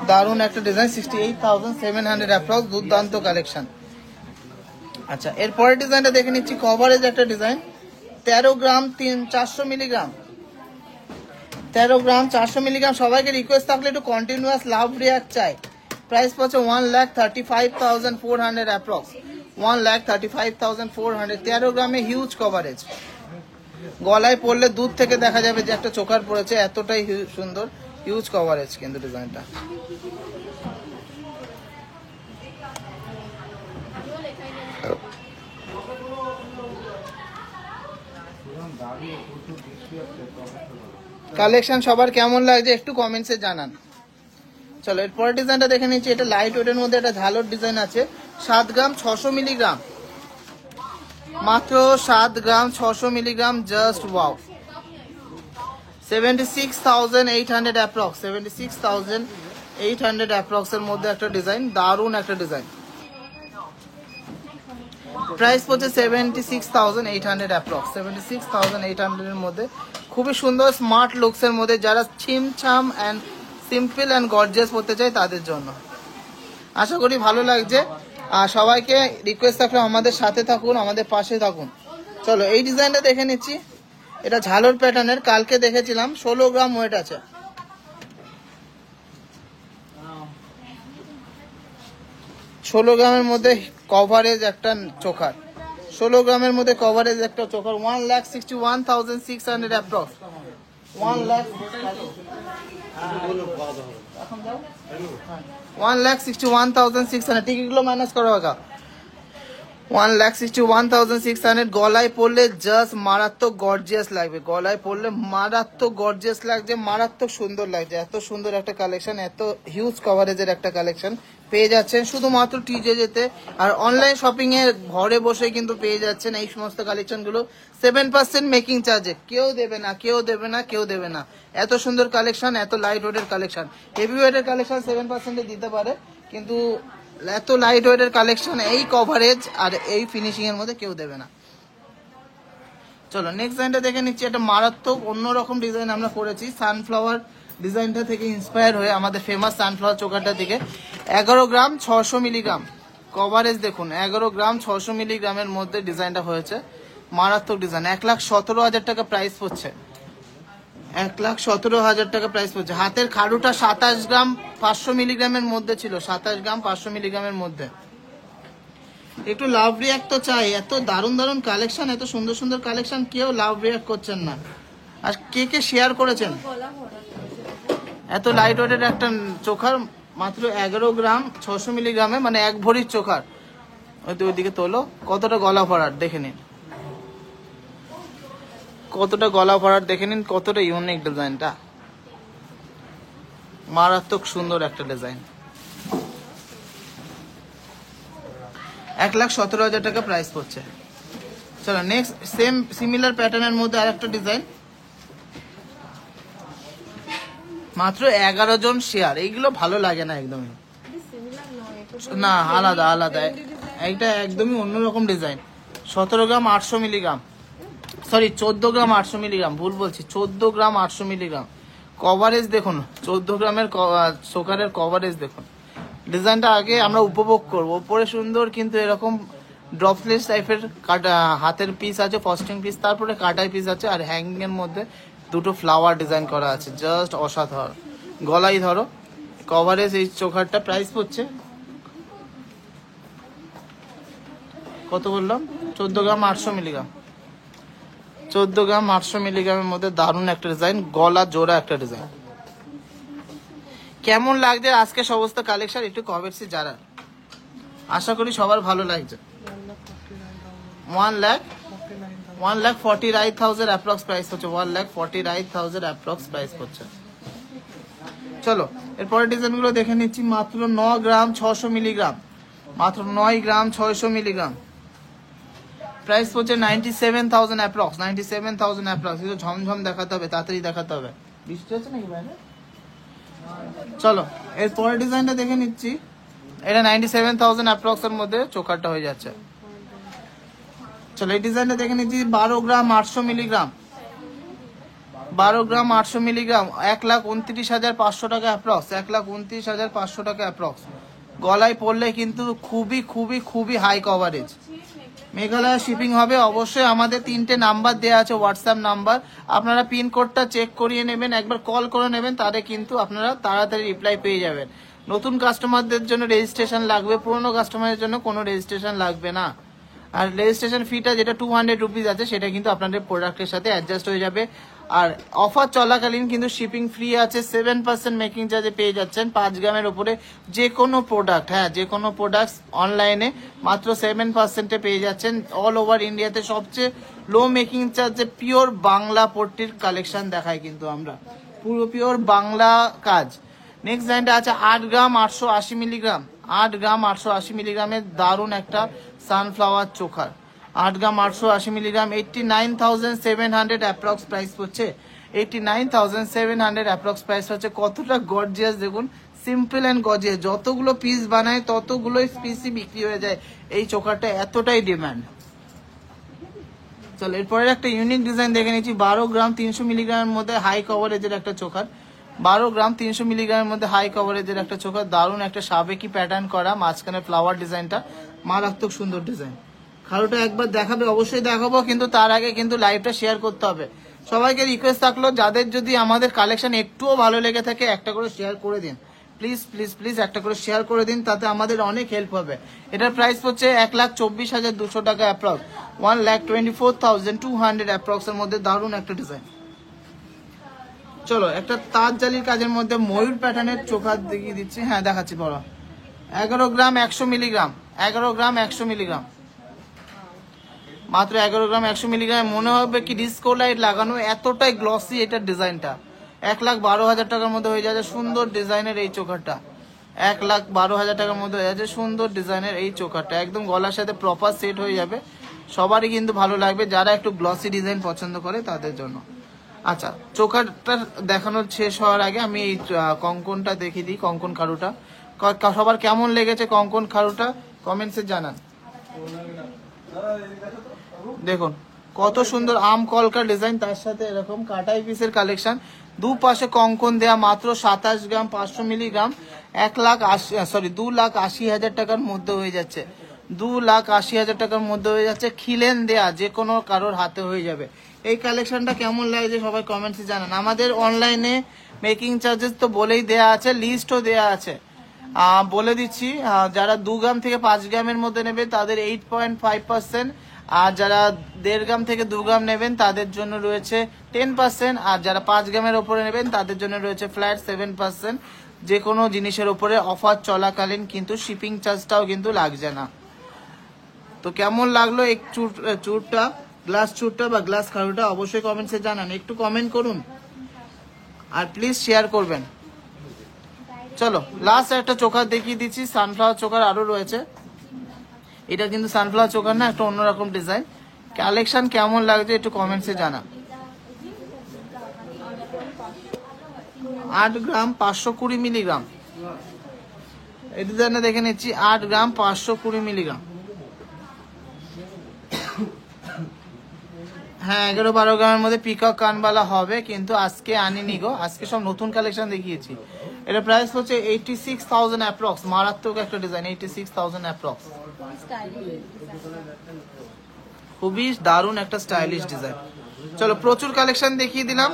দারুণ একটা ডিজাইন, 68,700 অ্যাপ্রক্স, দুর্দান্ত কালেকশন। আচ্ছা এরপরের ডিজাইনটা দেখে নিচ্ছি, কভারেজ একটা ডিজাইন, 13 গ্রাম 400 মিলিগ্রাম, 13 গ্রাম 400 মিলিগ্রাম। সবাইকে রিকোয়েস্ট থাকলে একটু কন্টিনিউয়াস লাভ রিয়াক্ট চাই। প্রাইস পড়ছে 1,35,400 অ্যাপ্রক্স, 1,35,400। 13 গ্রামে হিউজ কভারেজ, গলায় পরলে দূর থেকে দেখা যাবে যে একটা চোকার পড়েছে, এতটাই সুন্দর হিউজ কভারেজ কিন্তু ডিজাইনটা। কালেকশন সবার কেমন লাগছে একটু কমেন্টসে জানান। চলো এরপরের ডিজাইনটা দেখে নিচ্ছি, এটা লাইট ওয়েটের মধ্যে একটা ঝালর ডিজাইন আছে, 7 গ্রাম 600 মিলিগ্রাম, মাত্র 7 গ্রাম 600 milligram, just wow. 76,800 approx, 76,800 approx এর মধ্যে একটা ডিজাইন, দারুণ একটা ডিজাইন। প্রাইস পড়ছে 76,800 অ্যাপ্রক্স, 76,800 এর মধ্যে খুবই সুন্দর স্মার্ট লুকস এর মধ্যে, যারা ছিমছাম অ্যান্ড সিম্পল অ্যান্ড গর্জিয়াস পড়তে চাই তাদের জন্য। আশা করি ভালো লাগছে। আর সবাইকে রিকোয়েস্ট থাকলে আমাদের সাথে থাকুন, আমাদের পাশে থাকুন। চলো এই ডিজাইনটা দেখে নিচ্ছি, এটা ঝালর প্যাটার্নের, কালকে দেখেছিলাম, 16 গ্রাম ওয়েট আছে। 16 গ্রামের মধ্যে কভারেজ একটা চোখার, 16 গ্রামের মধ্যে কভারেজ একটা চোখার, 1,61,600 অ্যাপ্রক্স, 1,61,600। টিকিটগুলো মাইনাস করো আগা, 1,61,600। গলায় পড়লে জাস্ট মারাত্মক গর্জিয়াস লাগবে, গলায় পড়লে মারাত্মক গর্জিয়াস লাগছে, মারাত্মক সুন্দর লাগছে। এত সুন্দর একটা কালেকশন, এত হিউজ কভারেজের একটা কালেকশন পেয়ে যাচ্ছেন শুধুমাত্র টিজে যেতে। আর অনলাইন শপিং এ ঘরে বসে কিন্তু পেয়ে যাচ্ছেন এই সমস্ত কালেকশন গুলো 7% মেকিং চার্জে। কেউ দেবে না, কেউ দেবে না, কেউ দেবে না। এত সুন্দর কালেকশন, এত লাইট ওয়েটের কালেকশন। হেভি ওয়েটের কালেকশন 7% দিতে পারে, কিন্তু এত লাইট ওয়েটের কালেকশন, এই কভারেজ আর এই ফিনিশিং এর মধ্যে কেউ দেবে না। চলো নেক্সট ডিজাইনটা দেখে নিচ্ছি, একটা মারাত্মক অন্যরকম ডিজাইন আমরা করেছি, সানফ্লাওয়ার ডিজাইনটা থেকে ইন্সপায়ার হয়ে, আমাদের ফেমাস সানফ্লাওয়ার চোকারটা থেকে। 11 গ্রাম 600 মিলিগ্রাম কভারেজ দেখুন, 11 গ্রাম 600 মিলিগ্রামের মধ্যে ডিজাইনটা হয়েছে, মারাত্মক ডিজাইন। 1,17,000 টাকা প্রাইস পড়ছে, 1,17,000 টাকা প্রাইস পড়ছে। হাতের খাড়ুটা 27 গ্রাম 500 মিলিগ্রামের মধ্যে ছিল, 27 গ্রাম 500 মিলিগ্রামের মধ্যে। একটু লাভ রিয়াক্ট তো চাই, এত দারুণ দারুণ কালেকশন, এত সুন্দর সুন্দর কালেকশন, কেউ লাভ রিয়াক্ট করছেন না। আর কে কে শেয়ার করেছেন? এত লাইট ওয়েটের একটা চোখার মাত্র 11 গ্রাম 600 মিলিগ্রামে, মানে 1 ভরির চোখার। ওইদিকে তোলো, কতটা গলা ভরাট দেখে নিন, কতটা গলা ভরাট দেখে নিন, কতটা ইউনিক ডিজাইনটা, মারাত্মক সুন্দর একটা ডিজাইন। 1,17,000 টাকা প্রাইস পড়ছে। চলো নেক্সট সেম সিমিলার প্যাটার্নের মধ্যে আরেকটা ডিজাইন, মাত্র 11 জন শেয়ার। এইগুলো ভালো লাগে না একদমই, না আলাদা আলাদা, এইটা একদমই অন্যরকম ডিজাইন। 17 গ্রাম 800 মিলিগ্রাম, সরি 14 গ্রাম 800 মিলিগ্রাম, ভুল বলছি, 14 গ্রাম 800 মিলিগ্রাম। কভারেজ দেখুন, 14 গ্রামের চোকারের কভারেজ দেখুন। ডিজাইনটা আগে আমরা উপভোগ করবো, ওপরে সুন্দর, কিন্তু এরকম ড্রপলেস টাইপের কাটা হাতের পিস আছে, ফস্টিং পিস, তারপরে কাটাই পিস আছে, আর হ্যাঙ্গিং এর মধ্যে দুটো ফ্লাওয়ার ডিজাইন করা আছে, জাস্ট অসাধারণ। গলাই ধরো, কভারেজ এই চোখারটা প্রাইস পড়ছে কত বললাম, 14 গ্রাম 800 মিলিগ্রাম, 14 গ্রাম 800 মিলিগ্রামের মধ্যে দারুণ একটা ডিজাইন, গলা জোড়া একটা ডিজাইন। কেমন লাগছে আজকে সমস্ত কালেকশন একটু কমেন্টসে জানান, আশা করি সবার ভালো লাগছে। 1,49,000 অ্যাপ্রক্স প্রাইস হচ্ছে, 1,49,000 অ্যাপ্রক্স প্রাইস হচ্ছে। চলো এরপরে ডিজাইন গুলো দেখে নিচ্ছি, মাত্র 9 গ্রাম 600 মিলিগ্রাম, মাত্র 9 গ্রাম 600 মিলিগ্রাম। প্রাইস হচ্ছে 97,000 অ্যাপ্রক্স, 97,000 অ্যাপ্রক্স। কিন্তু ঝমঝম দেখাতে হবে, তাড়াতাড়ি দেখাতে হবে। বৃষ্টি হচ্ছে নাকি বাইরে? চলো এর পরের ডিজাইনটা দেখে নিচ্ছি। এটা 97,000 অ্যাপ্রক্স এর মধ্যে চোকারটা হয়ে যাচ্ছে। চলো এই ডিজাইনটা দেখে নিচ্ছি। 12 গ্রাম 800 মিলিগ্রাম, 12 গ্রাম 800 মিলিগ্রাম, 1,29,500 টাকা অ্যাপ্রক্স, 1,29,500 টাকা অ্যাপ্রক্স। গলায় পড়লে কিন্তু খুবই খুবই খুবই হাই কভারেজ। মেঘালয় শিপিং হবে। অবশ্যই আমাদের 3টে নাম্বার দেওয়া আছে, হোয়াটসঅ্যাপ নাম্বার। আপনারা পিনকোডটা চেক করিয়ে নেবেন, একবার কল করে নেবেন, তাহলে কিন্তু আপনারা তাড়াতাড়ি রিপ্লাই পেয়ে যাবেন। নতুন কাস্টমারদের জন্য রেজিস্ট্রেশন লাগবে, পুরনো কাস্টমারের জন্য কোনো রেজিস্ট্রেশন লাগবে না। আর রেজিস্ট্রেশন ফিটা যেটা 200 রুপিস আছে, সেটা কিন্তু আপনাদের প্রোডাক্টের সাথে অ্যাডজাস্ট হয়ে যাবে। আর অফার চলাকালীন কিন্তু শিপিং ফ্রি আছে। 7% মেকিং চার্জে পেয়ে যাচ্ছেন 5 গ্রামের উপরে যে কোনো প্রোডাক্ট। হ্যাঁ, যে কোনো প্রোডাক্ট অনলাইনে মাত্র 7%-এ পেয়ে যাচ্ছেন। অল ওভার ইন্ডিয়াতে সবচেয়ে লো মেকিং চার্জে পিওর বাংলা পট্টির কালেকশন দেখায় কিন্তু আমরা, পুরো পিওর বাংলা কাজ। নেক্সট লাইনটা আছে 8 গ্রাম 880 মিলিগ্রাম, 8 গ্রাম 880 মিলিগ্রামের দারুণ একটা সানফ্লাওয়ার চোখার। 8 গ্রাম 880 মিলিগ্রাম, 89,700 অ্যাপ্রক্স প্রাইস হচ্ছে। 89,700 অ্যাপ্রক্স প্রাইস হচ্ছে। কতটা গর্জিয়াস দেখুন, সিম্পল অ্যান্ড গর্জিয়াস। যতগুলো পিস বানায় ততগুলোই পিসই বিক্রি হয়ে যায়। এই চোখারটা এতটাই ডিমান্ড। চলো এরপরে একটা ইউনিক ডিজাইন দেখে নিচ্ছি। 12 গ্রাম 300 মিলিগ্রামের মধ্যে হাই কভারেজের একটা চোখার। 12 গ্রাম 300 মিলিগ্রামের মধ্যে হাই কভারেজের একটা চোখার, দারুণ একটা সাবেকি প্যাটার্ন করা, মাঝখানে ফ্লাওয়ার ডিজাইনটা মারাত্মক সুন্দর ডিজাইন। খালুটা একবার দেখাবে, অবশ্যই দেখাবো, কিন্তু তার আগে কিন্তু লাইভটা শেয়ার করতে হবে। সবাইকে রিকোয়েস্ট থাকলো, যাদের যদি আমাদের কালেকশন একটুও ভালো লেগে থাকে একটা করে শেয়ার করে দিন, প্লিজ প্লিজ প্লিজ একটা করে শেয়ার করে দিন, তাতে আমাদের অনেক হেল্প হবে। এটার প্রাইস হচ্ছে 1,24,200 টাকা অ্যাপ্রক্স, 1,24,200 অ্যাপ্রক্স এর মধ্যে দারুণ একটা ডিজাইন। চলো একটা তাঁত জালির কাজের মধ্যে ময়ূর প্যাটার্নের চোখা দেখিয়ে দিচ্ছি। হ্যাঁ দেখাচ্ছি বড়। 11 গ্রাম 100 মিলিগ্রাম, 11 গ্রাম 100 মিলিগ্রাম, মাত্র 11 গ্রাম 100 মিলিগ্রাম। মনে হবে কি ডিসকো লাইট লাগানো, এতটাই গ্লসি এটার ডিজাইনটা। 1,12,000 টাকার মধ্যে হয়ে যাচ্ছে সুন্দর ডিজাইনের এই চোখাটা। 1,12,000 টাকার মধ্যে হয়ে যাচ্ছে সুন্দর ডিজাইনের এই চোখাটা। একদম গলার সাথে প্রপার সেট হয়ে যাবে, সবারই কিন্তু ভালো লাগবে যারা একটু গ্লসি ডিজাইন পছন্দ করে তাদের জন্য। আচ্ছা, চোখাটা দেখানোর শেষ হওয়ার আগে আমি এই কঙ্কনটা দেখিয়ে দিই, কঙ্কন খাড়ুটা। সবার কেমন লেগেছে কঙ্কন খাড়ুটা কমেন্টসে জানান। দেখুন কত সুন্দর আম কলকার ডিজাইন, তার সাথে এরকম কাটাই পিসের কালেকশন। দুপাশে কঙ্কন দেয়া, মাত্র 27 গ্রাম 500 মিলিগ্রাম, 2,80,000 টাকার মধ্যে হয়ে যাচ্ছে। 2,80,000 টাকার মধ্যে হয়ে যাচ্ছে। খিলেন দেয়া, যে কোনো কারোর হাতে হয়ে যাবে। এই কালেকশনটা কেমন লাগছে সবাই কমেন্টসে জানান। আমাদের অনলাইনে মেকিং চার্জেস তো বলেই দেয়া আছে, লিস্টও দেয়া আছে। বলে দিচ্ছি, যারা 2 গ্রাম থেকে 5 গ্রামের মধ্যে নেবে তাদের 8.5%, আর যারা 1.5 গ্রাম থেকে 2 গ্রাম নেবেন তাদের জন্য রয়েছে 10%, আর যারা 5 গ্রামের ওপরে নেবেন তাদের জন্য রয়েছে ফ্ল্যাট 7%। যে কোনো জিনিসের ওপরে অফার চলাকালীন কিন্তু শিপিং চার্জটাও কিন্তু লাগছে না। তো কেমন লাগলো এই চুরটা, গ্লাস চুরটা বা গ্লাস খাড়ুটা, অবশ্যই কমেন্টসে জানান, একটু কমেন্ট করুন আর প্লিজ শেয়ার করবেন। চলো লাস্ট একটা চোখা দেখিয়ে দিচ্ছি, সানফ্লাওয়ার চোখার আরো রয়েছে। এটা কিন্তু সানফ্লাওয়ার চোখার না, একটা অন্যরকম ডিজাইন। কালেকশন কেমন লাগছে একটু কমেন্টসে জানান। 8 গ্রাম 520 মিলিগ্রাম, এই ডিজাইনটা দেখে নিচ্ছি। 8 গ্রাম 520 মিলিগ্রাম। হ্যাঁ 11-12 গ্রামের মধ্যে পিকক কানবালা হবে, কিন্তু আজকে আনিনি গো, আজকে সব নতুন কালেকশন দেখিয়েছি। এটা প্রাইস হচ্ছে 86,000 অ্যাপ্রক্স। মারাত্মক একটা ডিজাইন, 86,000 অ্যাপ্রক্স। খুবই দারুণ একটা স্টাইলিশ ডিজাইন। চলো প্রচুর কালেকশন দেখিয়ে দিলাম,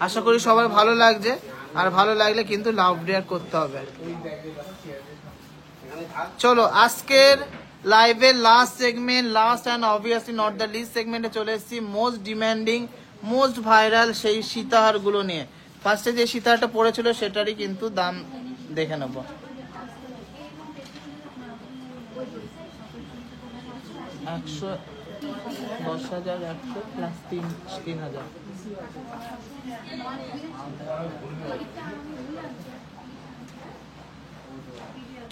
আশা করি সবার ভালো লাগছে। আর ভালো লাগলে কিন্তু লাভ শেয়ার করতে হবে। চলো আজকের লাইভের last segment, last and obviously not the least সেগমেন্টে চলে এসেছি মোস্ট ডিমান্ডিং, মোস্ট ভাইরাল সেই সীতাহার গুলো নিয়ে। ফার্স্টে যে সীতাহারটা পড়েছিল সেটারই কিন্তু দাম দেখে নেব। একশো 10,100 প্লাস 3,000।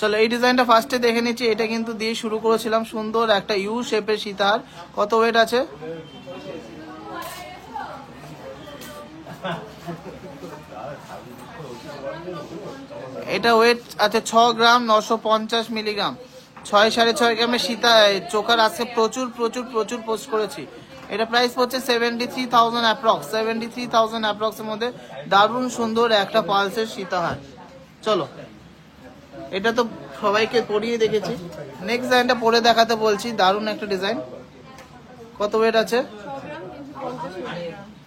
চলো এই ডিজাইনটা ফার্স্টে দেখে নিচ্ছি, এটা কিন্তু দিয়ে শুরু করেছিলাম। সুন্দর একটা ইউ শেপের সীতাহার। কত ওয়েট আছে? এটা ওয়েট আছে 6 গ্রাম 950 মিলিগ্রাম। 6.5 গ্রামের সীতা চোকার আজকে প্রচুর প্রচুর প্রচুর পোস্ট করেছি। এটা প্রাইস পড়ছে 73,000 অ্যাপ্রক্স। 73,000 অ্যাপ্রক্সের মধ্যে দারুণ সুন্দর একটা পালসের সীতাহার। চলো এটা তো সবাইকে পরিয়ে দেখেছি, নেক্সট ডিজাইনটা পরে দেখাতে বলছি। দারুণ একটা ডিজাইন। কত ওয়েট আছে?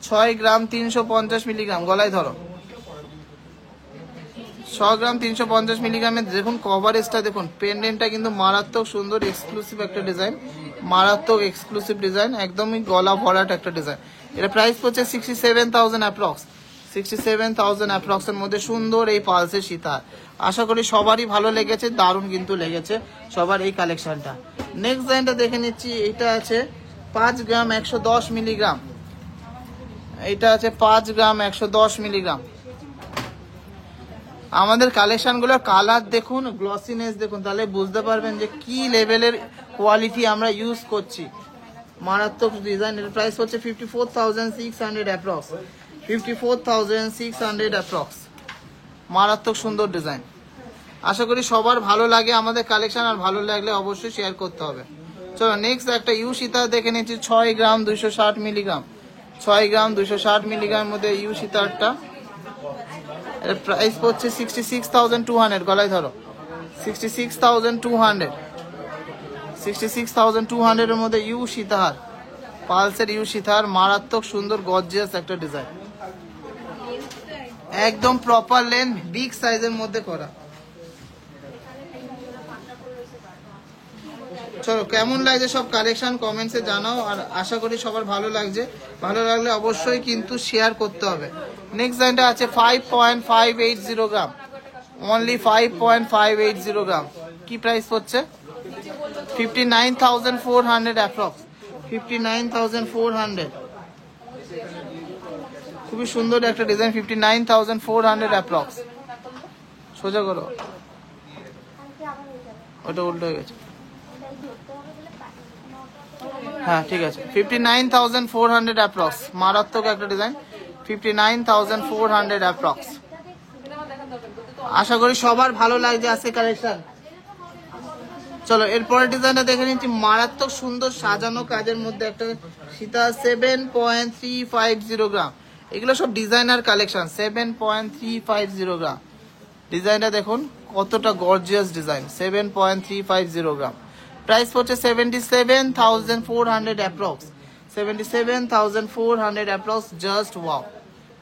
6 গ্রাম 350 মিলিগ্রাম। গলায় ধরো। 6 গ্রাম 350 মিলিগ্রামের দেখুন কভারেজটা দেখুন, পেন্ডেন্টটা কিন্তু মারাত্মক সুন্দর এক্সক্লুসিভ একটা ডিজাইন, মারাত্মক এক্সক্লুসিভ ডিজাইন, একদমই গলা ভরাট একটা ডিজাইন। এটা প্রাইস পড়ছে 67,000 অ্যাপ্রক্স। 67,000 অ্যাপ্রক্সের মধ্যে সুন্দর এই পালসের সীতা। আশা করি সবারই ভালো লেগেছে, দারুণ কিন্তু লেগেছে সবার এই কালেকশনটা। নেক্সট ডিজাইনটা দেখে নিচ্ছি। এটা আছে 5 গ্রাম 110 মিলিগ্রাম। এটা আছে 5 গ্রাম 110 মিলিগ্রাম। আমাদের কালেকশনগুলোর কালার দেখুন, গ্লসিনেস দেখুন, তাহলে বুঝতে পারবেন যে কি লেভেলের কোয়ালিটি আমরা ইউজ করছি। মারাত্মক ডিজাইন। এর প্রাইস হচ্ছে 54,600 অ্যাপ্রক্স। 54,600 অ্যাপ্রক্স। মারাত্মক সুন্দর ডিজাইন। আশা করি সবার ভালো লাগে আমাদের কালেকশন, আর ভালো লাগলে অবশ্যই শেয়ার করতে হবে। চলো নেক্সট একটা ইউ সীতার দেখে নিচ্ছি। 6 গ্রাম 260 মিলিগ্রাম। 6 গ্রাম 260 মিলিগ্রামের মধ্যে ইউ সীতারটা। এর প্রাইস পড়ছে 66,200। গলায় ধরো। 66,200। 66,200 এর মধ্যে ইউ সীতাহার, পালসের ইউ সীতাহার। মারাত্মক সুন্দর গর্জিয়াস একটা ডিজাইন, একদম প্রপার লেন্থ, বিগ সাইজের মধ্যে করা। চলো কেমন লাগছে সব কালেকশন কমেন্টসে জানাও, আর আশা করি সবার ভালো লাগছে। ভালো লাগলে অবশ্যই কিন্তু শেয়ার করতে হবে। নেক্সট ডিজাইনটা আছে 5.580 গ্রাম। অনলি 5.580 গ্রাম। কি প্রাইস পড়ছে? 59,400 অ্যাপ্রক্স। 59,400। খুবই সুন্দর একটা ডিজাইন। 59,400 অ্যাপ্রক্স। সোজা করো, ওটা উল্টো হয়ে গেছে। হ্যাঁ ঠিক আছে। 59,400 অ্যাপ্রক্স। মারাত্মক একটা ডিজাইন। 59,400 অ্যাপ্রক্স। আশা করি সবার ভালো লাগছে আজকে কালেকশন। চলো এরপরের ডিজাইনটা দেখে নিচ্ছি। মারাত্মক সুন্দর সাজানো কাজের মধ্যে একটা সীতা। 7.350 গ্রাম। এগুলো সব ডিজাইনার কালেকশন। 7.350 গ্রাম। ডিজাইনটা দেখুন কতটা গর্জিয়াস ডিজাইন। 7.350 গ্রাম। প্রাইস পড়ছে 77,400 approx. 77,400 approx. Just wow.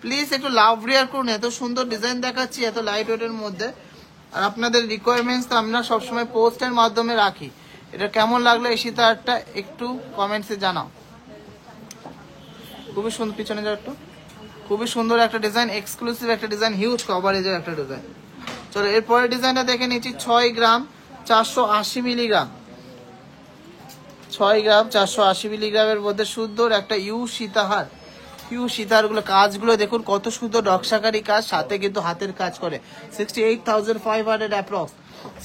Please একটু লাভ রিয়ার করুন, এত সুন্দর ডিজাইন দেখাচ্ছি এত লাইট ওয়েটের মধ্যে। আর আপনাদের রিকোয়ারমেন্টস তো আমরা সবসময় পোস্টের মাধ্যমে রাখি। এটা কেমন লাগলো এই সীতাহারটা একটু কমেন্টসে জানাও। খুবই সুন্দর, পিছনে যাও একটু। খুবই সুন্দর একটা ডিজাইন, এক্সক্লুসিভ একটা ডিজাইন, হিউজ কভারেজের একটা ডিজাইন। চলো এরপরের ডিজাইনটা দেখে নিচ্ছি। 6 গ্রাম 480 মিলিগ্রাম। 6 গ্রাম 480 মিলিগ্রামের মধ্যে সুন্দর একটা ইউ সীতাহার। ইউ সীতাহারগুলো কাজগুলো দেখুন কত সুন্দর নকশাকারী কাজ, সাথে কিন্তু হাতের কাজ করে। 68,500 অ্যাপ্রক্স।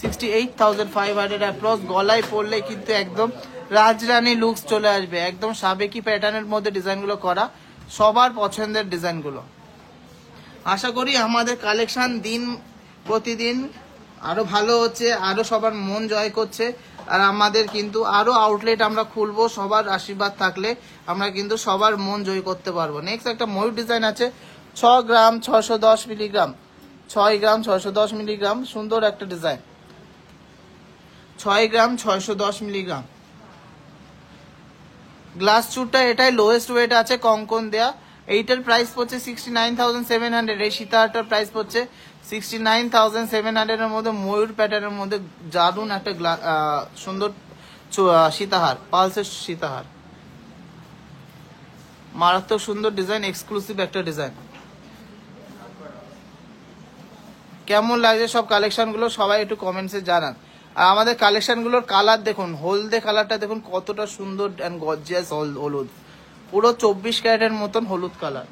68,500 অ্যাপ্রক্স। গলায় পড়লে কিন্তু একদম রাজরানী লুকস চলে আসবে। একদম সাবেকি প্যাটার্নের মধ্যে ডিজাইনগুলো করা, সবার পছন্দের ডিজাইনগুলো। আশা করি আমাদের কালেকশন দিন প্রতিদিন আরো ভালো হচ্ছে, আরো সবার মন জয় করছে। আর আমাদের কিন্তু আরো আউটলেট আমরা খুলবো, সবার আশীর্বাদ থাকলে আমরা কিন্তু সবার মন জয় করতে পারবো। নেক্সট একটা ময়ূর ডিজাইন আছে। 6 গ্রাম 610 মিলিগ্রাম। 6 গ্রাম 610 মিলিগ্রাম। সুন্দর একটা ডিজাইন। 6 গ্রাম 610 মিলিগ্রাম। গ্লাস চুটটা এটাই লোয়েস্ট ওয়েট আছে, কঙ্কন দেয়া। এইটার প্রাইস পড়ছে 69,700। এই সীতাহারটার প্রাইস পড়ছে 69,700 এর মধ্যে ময়ূর প্যাটার্নের মধ্যে দারুণ একটা সুন্দর সীতাহার, পালসের সীতাহার। মারাত্মক সুন্দর ডিজাইন, এক্সক্লুসিভ একটা ডিজাইন। কেমন লাগছে সব কালেকশনগুলো সবাই একটু কমেন্টসে জানান। আর আমাদের কালেকশনগুলোর কালার দেখুন, হলদে কালারটা দেখুন কতটা সুন্দর অ্যান্ড গর্জিয়াস। হলুদ, পুরো 24 ক্যারেটের মতন হলুদ কালার।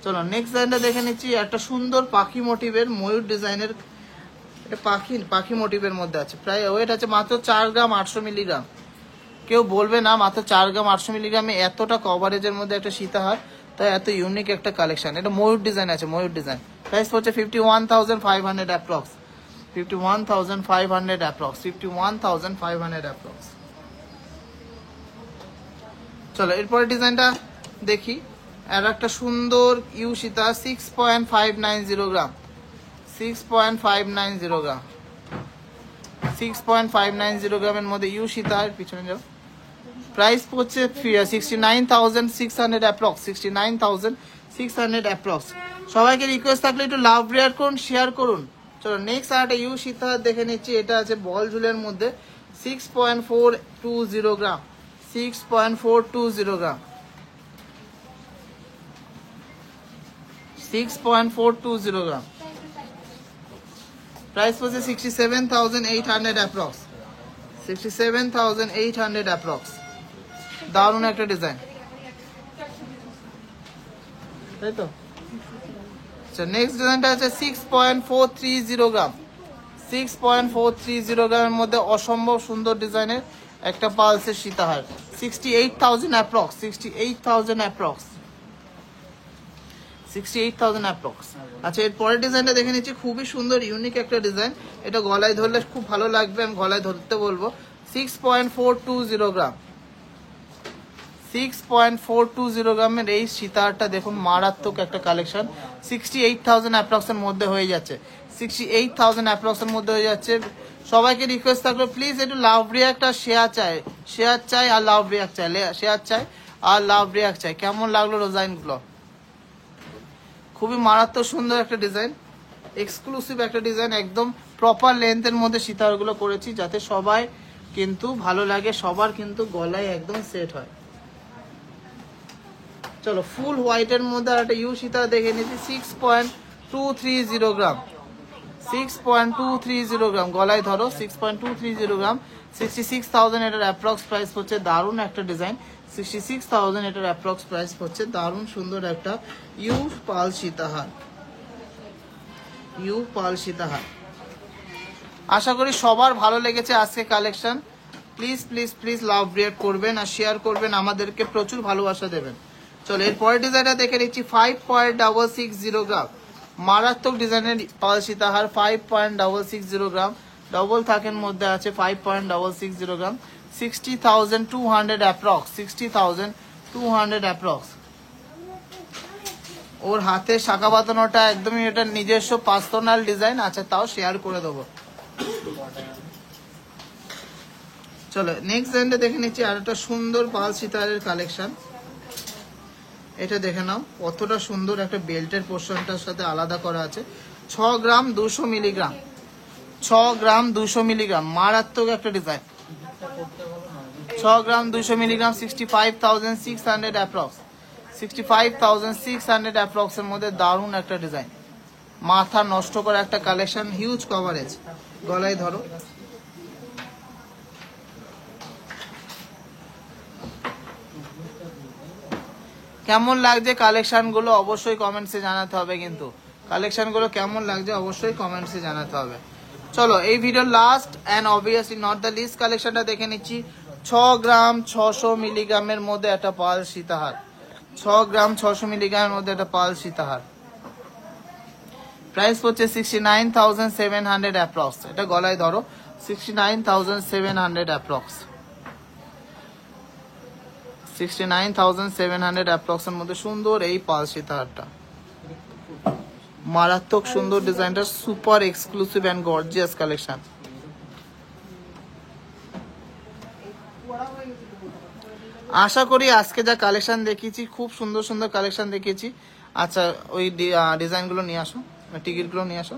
চলো নেক্সট ডিজাইনটা দেখে নিচ্ছি। একটা সুন্দর পাখি মোটিভের ময়ূর ডিজাইনের এটা পাখি মোটিভের মধ্যে আছে। প্রায় ওয়েট আছে মাত্র 4 গ্রাম 800 মিলিগ্রাম। কেউ বলবে না মাত্র 4 গ্রাম 800 মিলিগ্রামে এতটা কভারেজের মধ্যে একটা সীতাহার, তাই এত ইউনিক একটা কালেকশন। এটা ময়ূর ডিজাইন আছে, ময়ূর ডিজাইন। প্রাইস হচ্ছে 51,500 অ্যাপ্রক্স, 51,500 অ্যাপ্রক্স, 51,500 অ্যাপ্রক্স। চলো এরপরে ডিজাইনটা দেখি। আর একটা সুন্দর ইউ সীতা 6.590 গ্রাম, 6.590 গ্রাম, 6.590 গ্রামের মধ্যে ইউ সীতার। পিছনে যাও। প্রাইস পড়ছে 69,600 অ্যাপ্রক্স, 69,600 অ্যাপ্রক্স। সবাইকে রিকোয়েস্ট থাকলে একটু লাভ রেয়ার করুন, শেয়ার করুন। চলো নেক্সট আর একটা ইউ সীতাহার দেখে নিচ্ছি। এটা আছে বল ঝুলের মধ্যে 6.420 গ্রাম, 6.420 গ্রাম, 6.420 গ্রাম। প্রাইস পড়ছে 67,800 অ্যাপ্রক্স, 67,800 অ্যাপ্রক্স। দারুণ একটা ডিজাইন, তাই তো? আচ্ছা নেক্সট ডিজাইনটা আছে 6.430 গ্রাম, 6.430 গ্রামের মধ্যে অসম্ভব সুন্দর ডিজাইনের একটা পালসের সীতাহার, 68,000 অ্যাপ্রক্স, 68,000 অ্যাপ্রক্স, 68,000 অ্যাপ্রক্স। আচ্ছা এর পরের ডিজাইনটা দেখে নিচ্ছি। খুবই সুন্দর ইউনিক একটা ডিজাইন। এটা গলায় ধরলে খুব ভালো লাগবে, আমি গলায় ধরতে বলবো। 6.420 গ্রাম, 6.420 গ্রামের এই সীতাহারটা দেখুন, মারাত্মক একটা কালেকশন। 68,000 অ্যাপ্রক্সের মধ্যে হয়ে যাচ্ছে, 68,000 অ্যাপ্রক্সের মধ্যে হয়ে যাচ্ছে। সবাইকে রিকোয়েস্ট থাকলো প্লিজ একটু লাভ রিয়াক্ট আর শেয়ার চাই, শেয়ার চাই আর লাভ রিয়াক্ট চাই, শেয়ার চাই আর লাভ রিয়াক্ট চাই। কেমন লাগলো ডিজাইনগুলো? খুবই মারাত্মক সুন্দর একটা ডিজাইন, এক্সক্লুসিভ একটা ডিজাইন। একদম প্রপার লেন্থের মধ্যে সীতাহারগুলো করেছি যাতে সবাই কিন্তু ভালো লাগে, সবার কিন্তু গলায় একদম সেট হয়। চলো ফুল হোয়াইটের মধ্যে আর একটা ইউ সীতাহার দেখে নিচ্ছি। 6.230 গ্রাম, 6.230 গ্রাম, গলায় ধরো 6.230 গ্রাম, 66,000 এটার অ্যাপ্রক্স প্রাইস হচ্ছে। দারুণ একটা ডিজাইন, 66,000 এটার অ্যাপ্রক্স প্রাইস হচ্ছে। দারুণ সুন্দর একটা ইউ পাল সীতাহার, ইউ পাল সীতাহার। আশা করি সবার ভালো লেগেছে আজকে collection. Please please please love react করবেন আর শেয়ার করবেন, আমাদেরকে প্রচুর ভালোবাসা দেবেন। চলো এর পরের ডিজাইনটা দেখে নিচ্ছি। 5.660 গ্রাম, মারাত্মক ডিজাইনের পাল সীতাহার, 5.660 গ্রাম, ডবল থাকের মধ্যে আছে। 5.660 গ্রাম, 60,200 অ্যাপ্রক্স, 60,200 অ্যাপ্রক্স। ওর হাতে শাখা বাঁধানোটা একদমই এটা নিজস্ব পার্সোনাল ডিজাইন। আচ্ছা তাও শেয়ার করে দেবো। চলো নেক্সট ডিজাইনটা দেখে নিচ্ছি। আর একটা সুন্দর পাল সীতাহারের কালেকশন। এটা দেখে নাও কতটা সুন্দর, একটা বেল্টের পোর্শনটার সাথে আলাদা করা আছে। 6 গ্রাম 200 মিলিগ্রাম, 6 গ্রাম 200 মিলিগ্রাম, মারাত্মক একটা ডিজাইন। 6 গ্রাম 200 মিলিগ্রাম, 65,600 অ্যাপ্রক্স, 65,600 অ্যাপ্রক্স এর মধ্যে দারুণ একটা ডিজাইন, মাথা নষ্ট করা একটা কালেকশন, হিউজ কভারেজ। গলায় ধরো। কেমন লাগছে কালেকশন গুলো অবশ্যই কমেন্টসে জানাতে হবে, কিন্তু কালেকশন গুলো কেমন লাগছে অবশ্যই কমেন্টসে জানাতে হবে। চলো এই ভিডিওর last and obviously not the least কালেকশনটা দেখে নিচ্ছি। 6 গ্রাম 600 মিলিগ্রামের মধ্যে একটা পাল সীতাহার, 6 গ্রাম 600 মিলিগ্রামের মধ্যে একটা পাল সীতাহার। প্রাইস হচ্ছে 69,700 অ্যাপ্রক্স। এটা গলায় ধরো, 69,700 অ্যাপ্রক্স, 69,700 অ্যাপ্রক্স এর মধ্যে সুন্দর এই পাল সীতাহারটা। মারাত্মক সুন্দর ডিজাইনটা, super exclusive and gorgeous collection. আশা করি আজকে যা কালেকশন দেখিয়েছি খুব সুন্দর সুন্দর কালেকশন দেখিয়েছি। আচ্ছা ওই ডিজাইনগুলো নিয়ে আসো, টিকিটগুলো নিয়ে আসো।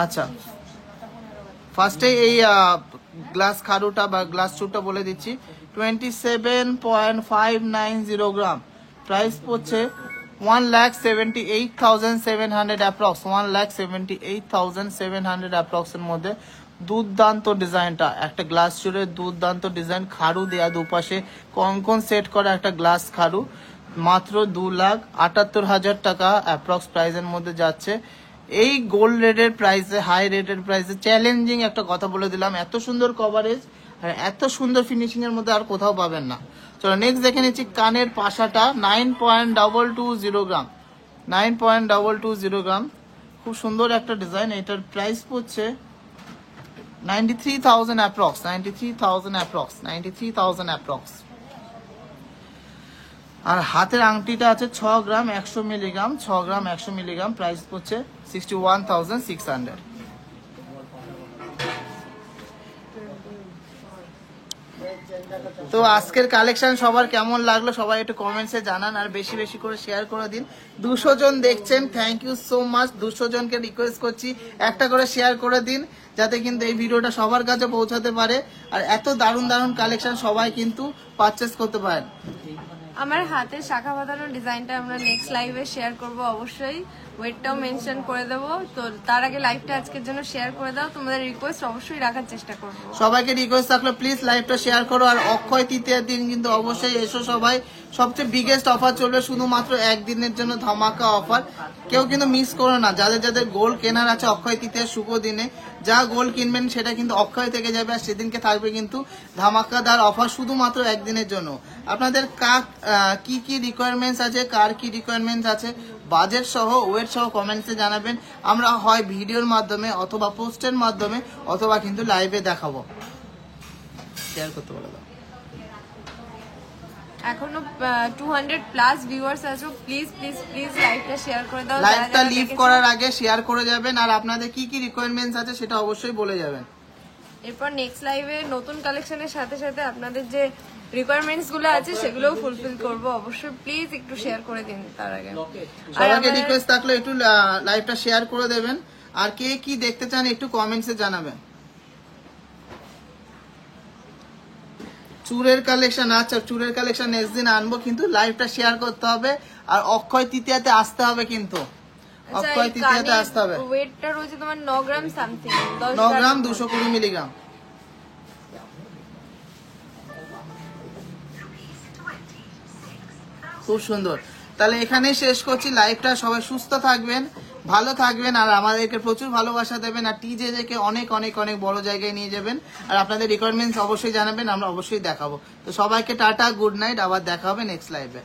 আচ্ছা ফার্স্টে এই গ্লাস খারুটা বা গ্লাস চুটটা বলে দিচ্ছি। 27.590 গ্রাম, প্রাইস পড়ছে 1,78,700 অ্যাপ্রক্স, 1,78,700 অ্যাপ্রক্স এর মধ্যে দুর্দান্ত ডিজাইনটা, একটা গ্লাস চুরের দুর্দান্ত ডিজাইন, খারু দেয়া দুপাশে কঙ্কন সেট করা একটা গ্লাস খারু, মাত্র 2,78,000 টাকা অ্যাপ্রক্স প্রাইসের মধ্যে যাচ্ছে। এই গোল্ড রেটের প্রাইসে, হাই রেটের প্রাইসে চ্যালেঞ্জিং একটা কথা বলে দিলাম, এত সুন্দর কভারেজ আর এত সুন্দর ফিনিশিং এর মধ্যে আর কোথাও পাবেন না। চলো নেক্সট দেখে নিচ্ছি কানের পাশাটা, 9.220 গ্রাম, 9.220 গ্রাম, খুব সুন্দর একটা ডিজাইন। এটার প্রাইস পড়ছে 93,000 অ্যাপ্রক্স, 93,000 অ্যাপ্রক্স, 93,000 অ্যাপ্রক্স। আর হাতের আংটিটা আছে 6 গ্রাম 100 মিলিগ্রাম, 6 গ্রাম 100 মিলিগ্রাম, প্রাইস পড়ছে 61,600। তো আজকের কালেকশন সবার কেমন লাগলো সবাই একটু কমেন্টসে জানান, আর বেশি বেশি করে শেয়ার করে দিন। 200 জন দেখছেন, থ্যাংক ইউ সো মাচ। 200 জনকে রিকোয়েস্ট করছি একটা করে শেয়ার করে দিন, যাতে কিন্তু এই ভিডিওটা সবার কাছে পৌঁছাতে পারে, আর এত দারুণ দারুণ কালেকশন সবাই কিন্তু পারচেস করতে পারেন। আমার হাতের শাখা বাঁধানো ডিজাইনটা আমরা নেক্সট লাইভে শেয়ার করব অবশ্যই, ওয়েটটাও মেনশন করে দেবো। তো তার আগে লাইভটা আজকের জন্য শেয়ার করে দাও, তোমাদের রিকোয়েস্ট অবশ্যই রাখার চেষ্টা করবো। সবাইকে রিকোয়েস্ট থাকলে প্লিজ লাইভটা শেয়ার করো, আর অক্ষয় তৃতীয়ার দিন কিন্তু অবশ্যই এসো সবাই। সবচেয়ে বিগেস্ট অফার চলবে শুধুমাত্র একদিনের জন্য, ধামাকা অফার, কেউ কিন্তু মিস করো না। যাদের যাদের গোল্ড কেনার আছে অক্ষয় তৃতীয়ার শুভ দিনে, যা গোল্ড কিনবেন সেটা কিন্তু অক্ষয় থেকে যাবে, আর সেদিনকে থাকবে কিন্তু ধামাকাদার অফার শুধুমাত্র একদিনের জন্য। আপনাদের কি কি রিকোয়ারমেন্টস আছে, কার কি রিকোয়ারমেন্টস আছে, বাজেট সহ ওয়েট সহ কমেন্টসে জানাবেন। আমরা হয় ভিডিওর মাধ্যমে অথবা পোস্টের মাধ্যমে অথবা কিন্তু লাইভে দেখাবো। শেয়ার করতে বলে দাও। এখনো 200 প্লাস ভিউয়ার্স আছে, প্লিজ প্লিজ প্লিজ লাইভটা শেয়ার করে দাও। লাইভটা লিভ করার আগে শেয়ার করে যাবেন, আর আপনাদের কি কি রিকোয়ারমেন্টস আছে সেটা অবশ্যই বলে যাবেন। এরপর নেক্সট লাইভে নতুন কালেকশনের সাথে সাথে আপনাদের যে রিকোয়ারমেন্টস গুলো আছে সেগুলোও ফুলফিল করব। অবশ্যই প্লিজ একটু শেয়ার করে দিন তার আগে। সবাইকে রিকোয়েস্ট থাকলে একটু লাইভটা শেয়ার করে দেবেন, আর কে কি দেখতে চান একটু কমেন্টসে জানাবেন। চুরের কালেকশন, আচ্ছা চুরের কালেকশন নেক্সট দিন আনবো, কিন্তু লাইভটা শেয়ার করতে হবে, আর অক্ষয় তৃতীয়াতে আসতে হবে কিন্তু, অক্ষয় তৃতীয়াতে আসতে হবে। ওয়েটটা রয়েছে তোমার 9 গ্রাম সামথিং, 9 গ্রাম 220 মিলিগ্রাম। খুব সুন্দর। তাহলে এখানেই শেষ করছি লাইভটা। সবাই সুস্থ থাকবেন, ভালো থাকবেন, আর আমাদেরকে প্রচুর ভালোবাসা দেবেন, আর টিজেকে অনেক অনেক অনেক বড় জায়গায় নিয়ে যাবেন, আর আপনাদের রিকোয়ারমেন্টস অবশ্যই জানাবেন, আমরা অবশ্যই দেখাবো। তো সবাইকে টাটা, গুড নাইট, আবার দেখা হবে নেক্সট লাইভে।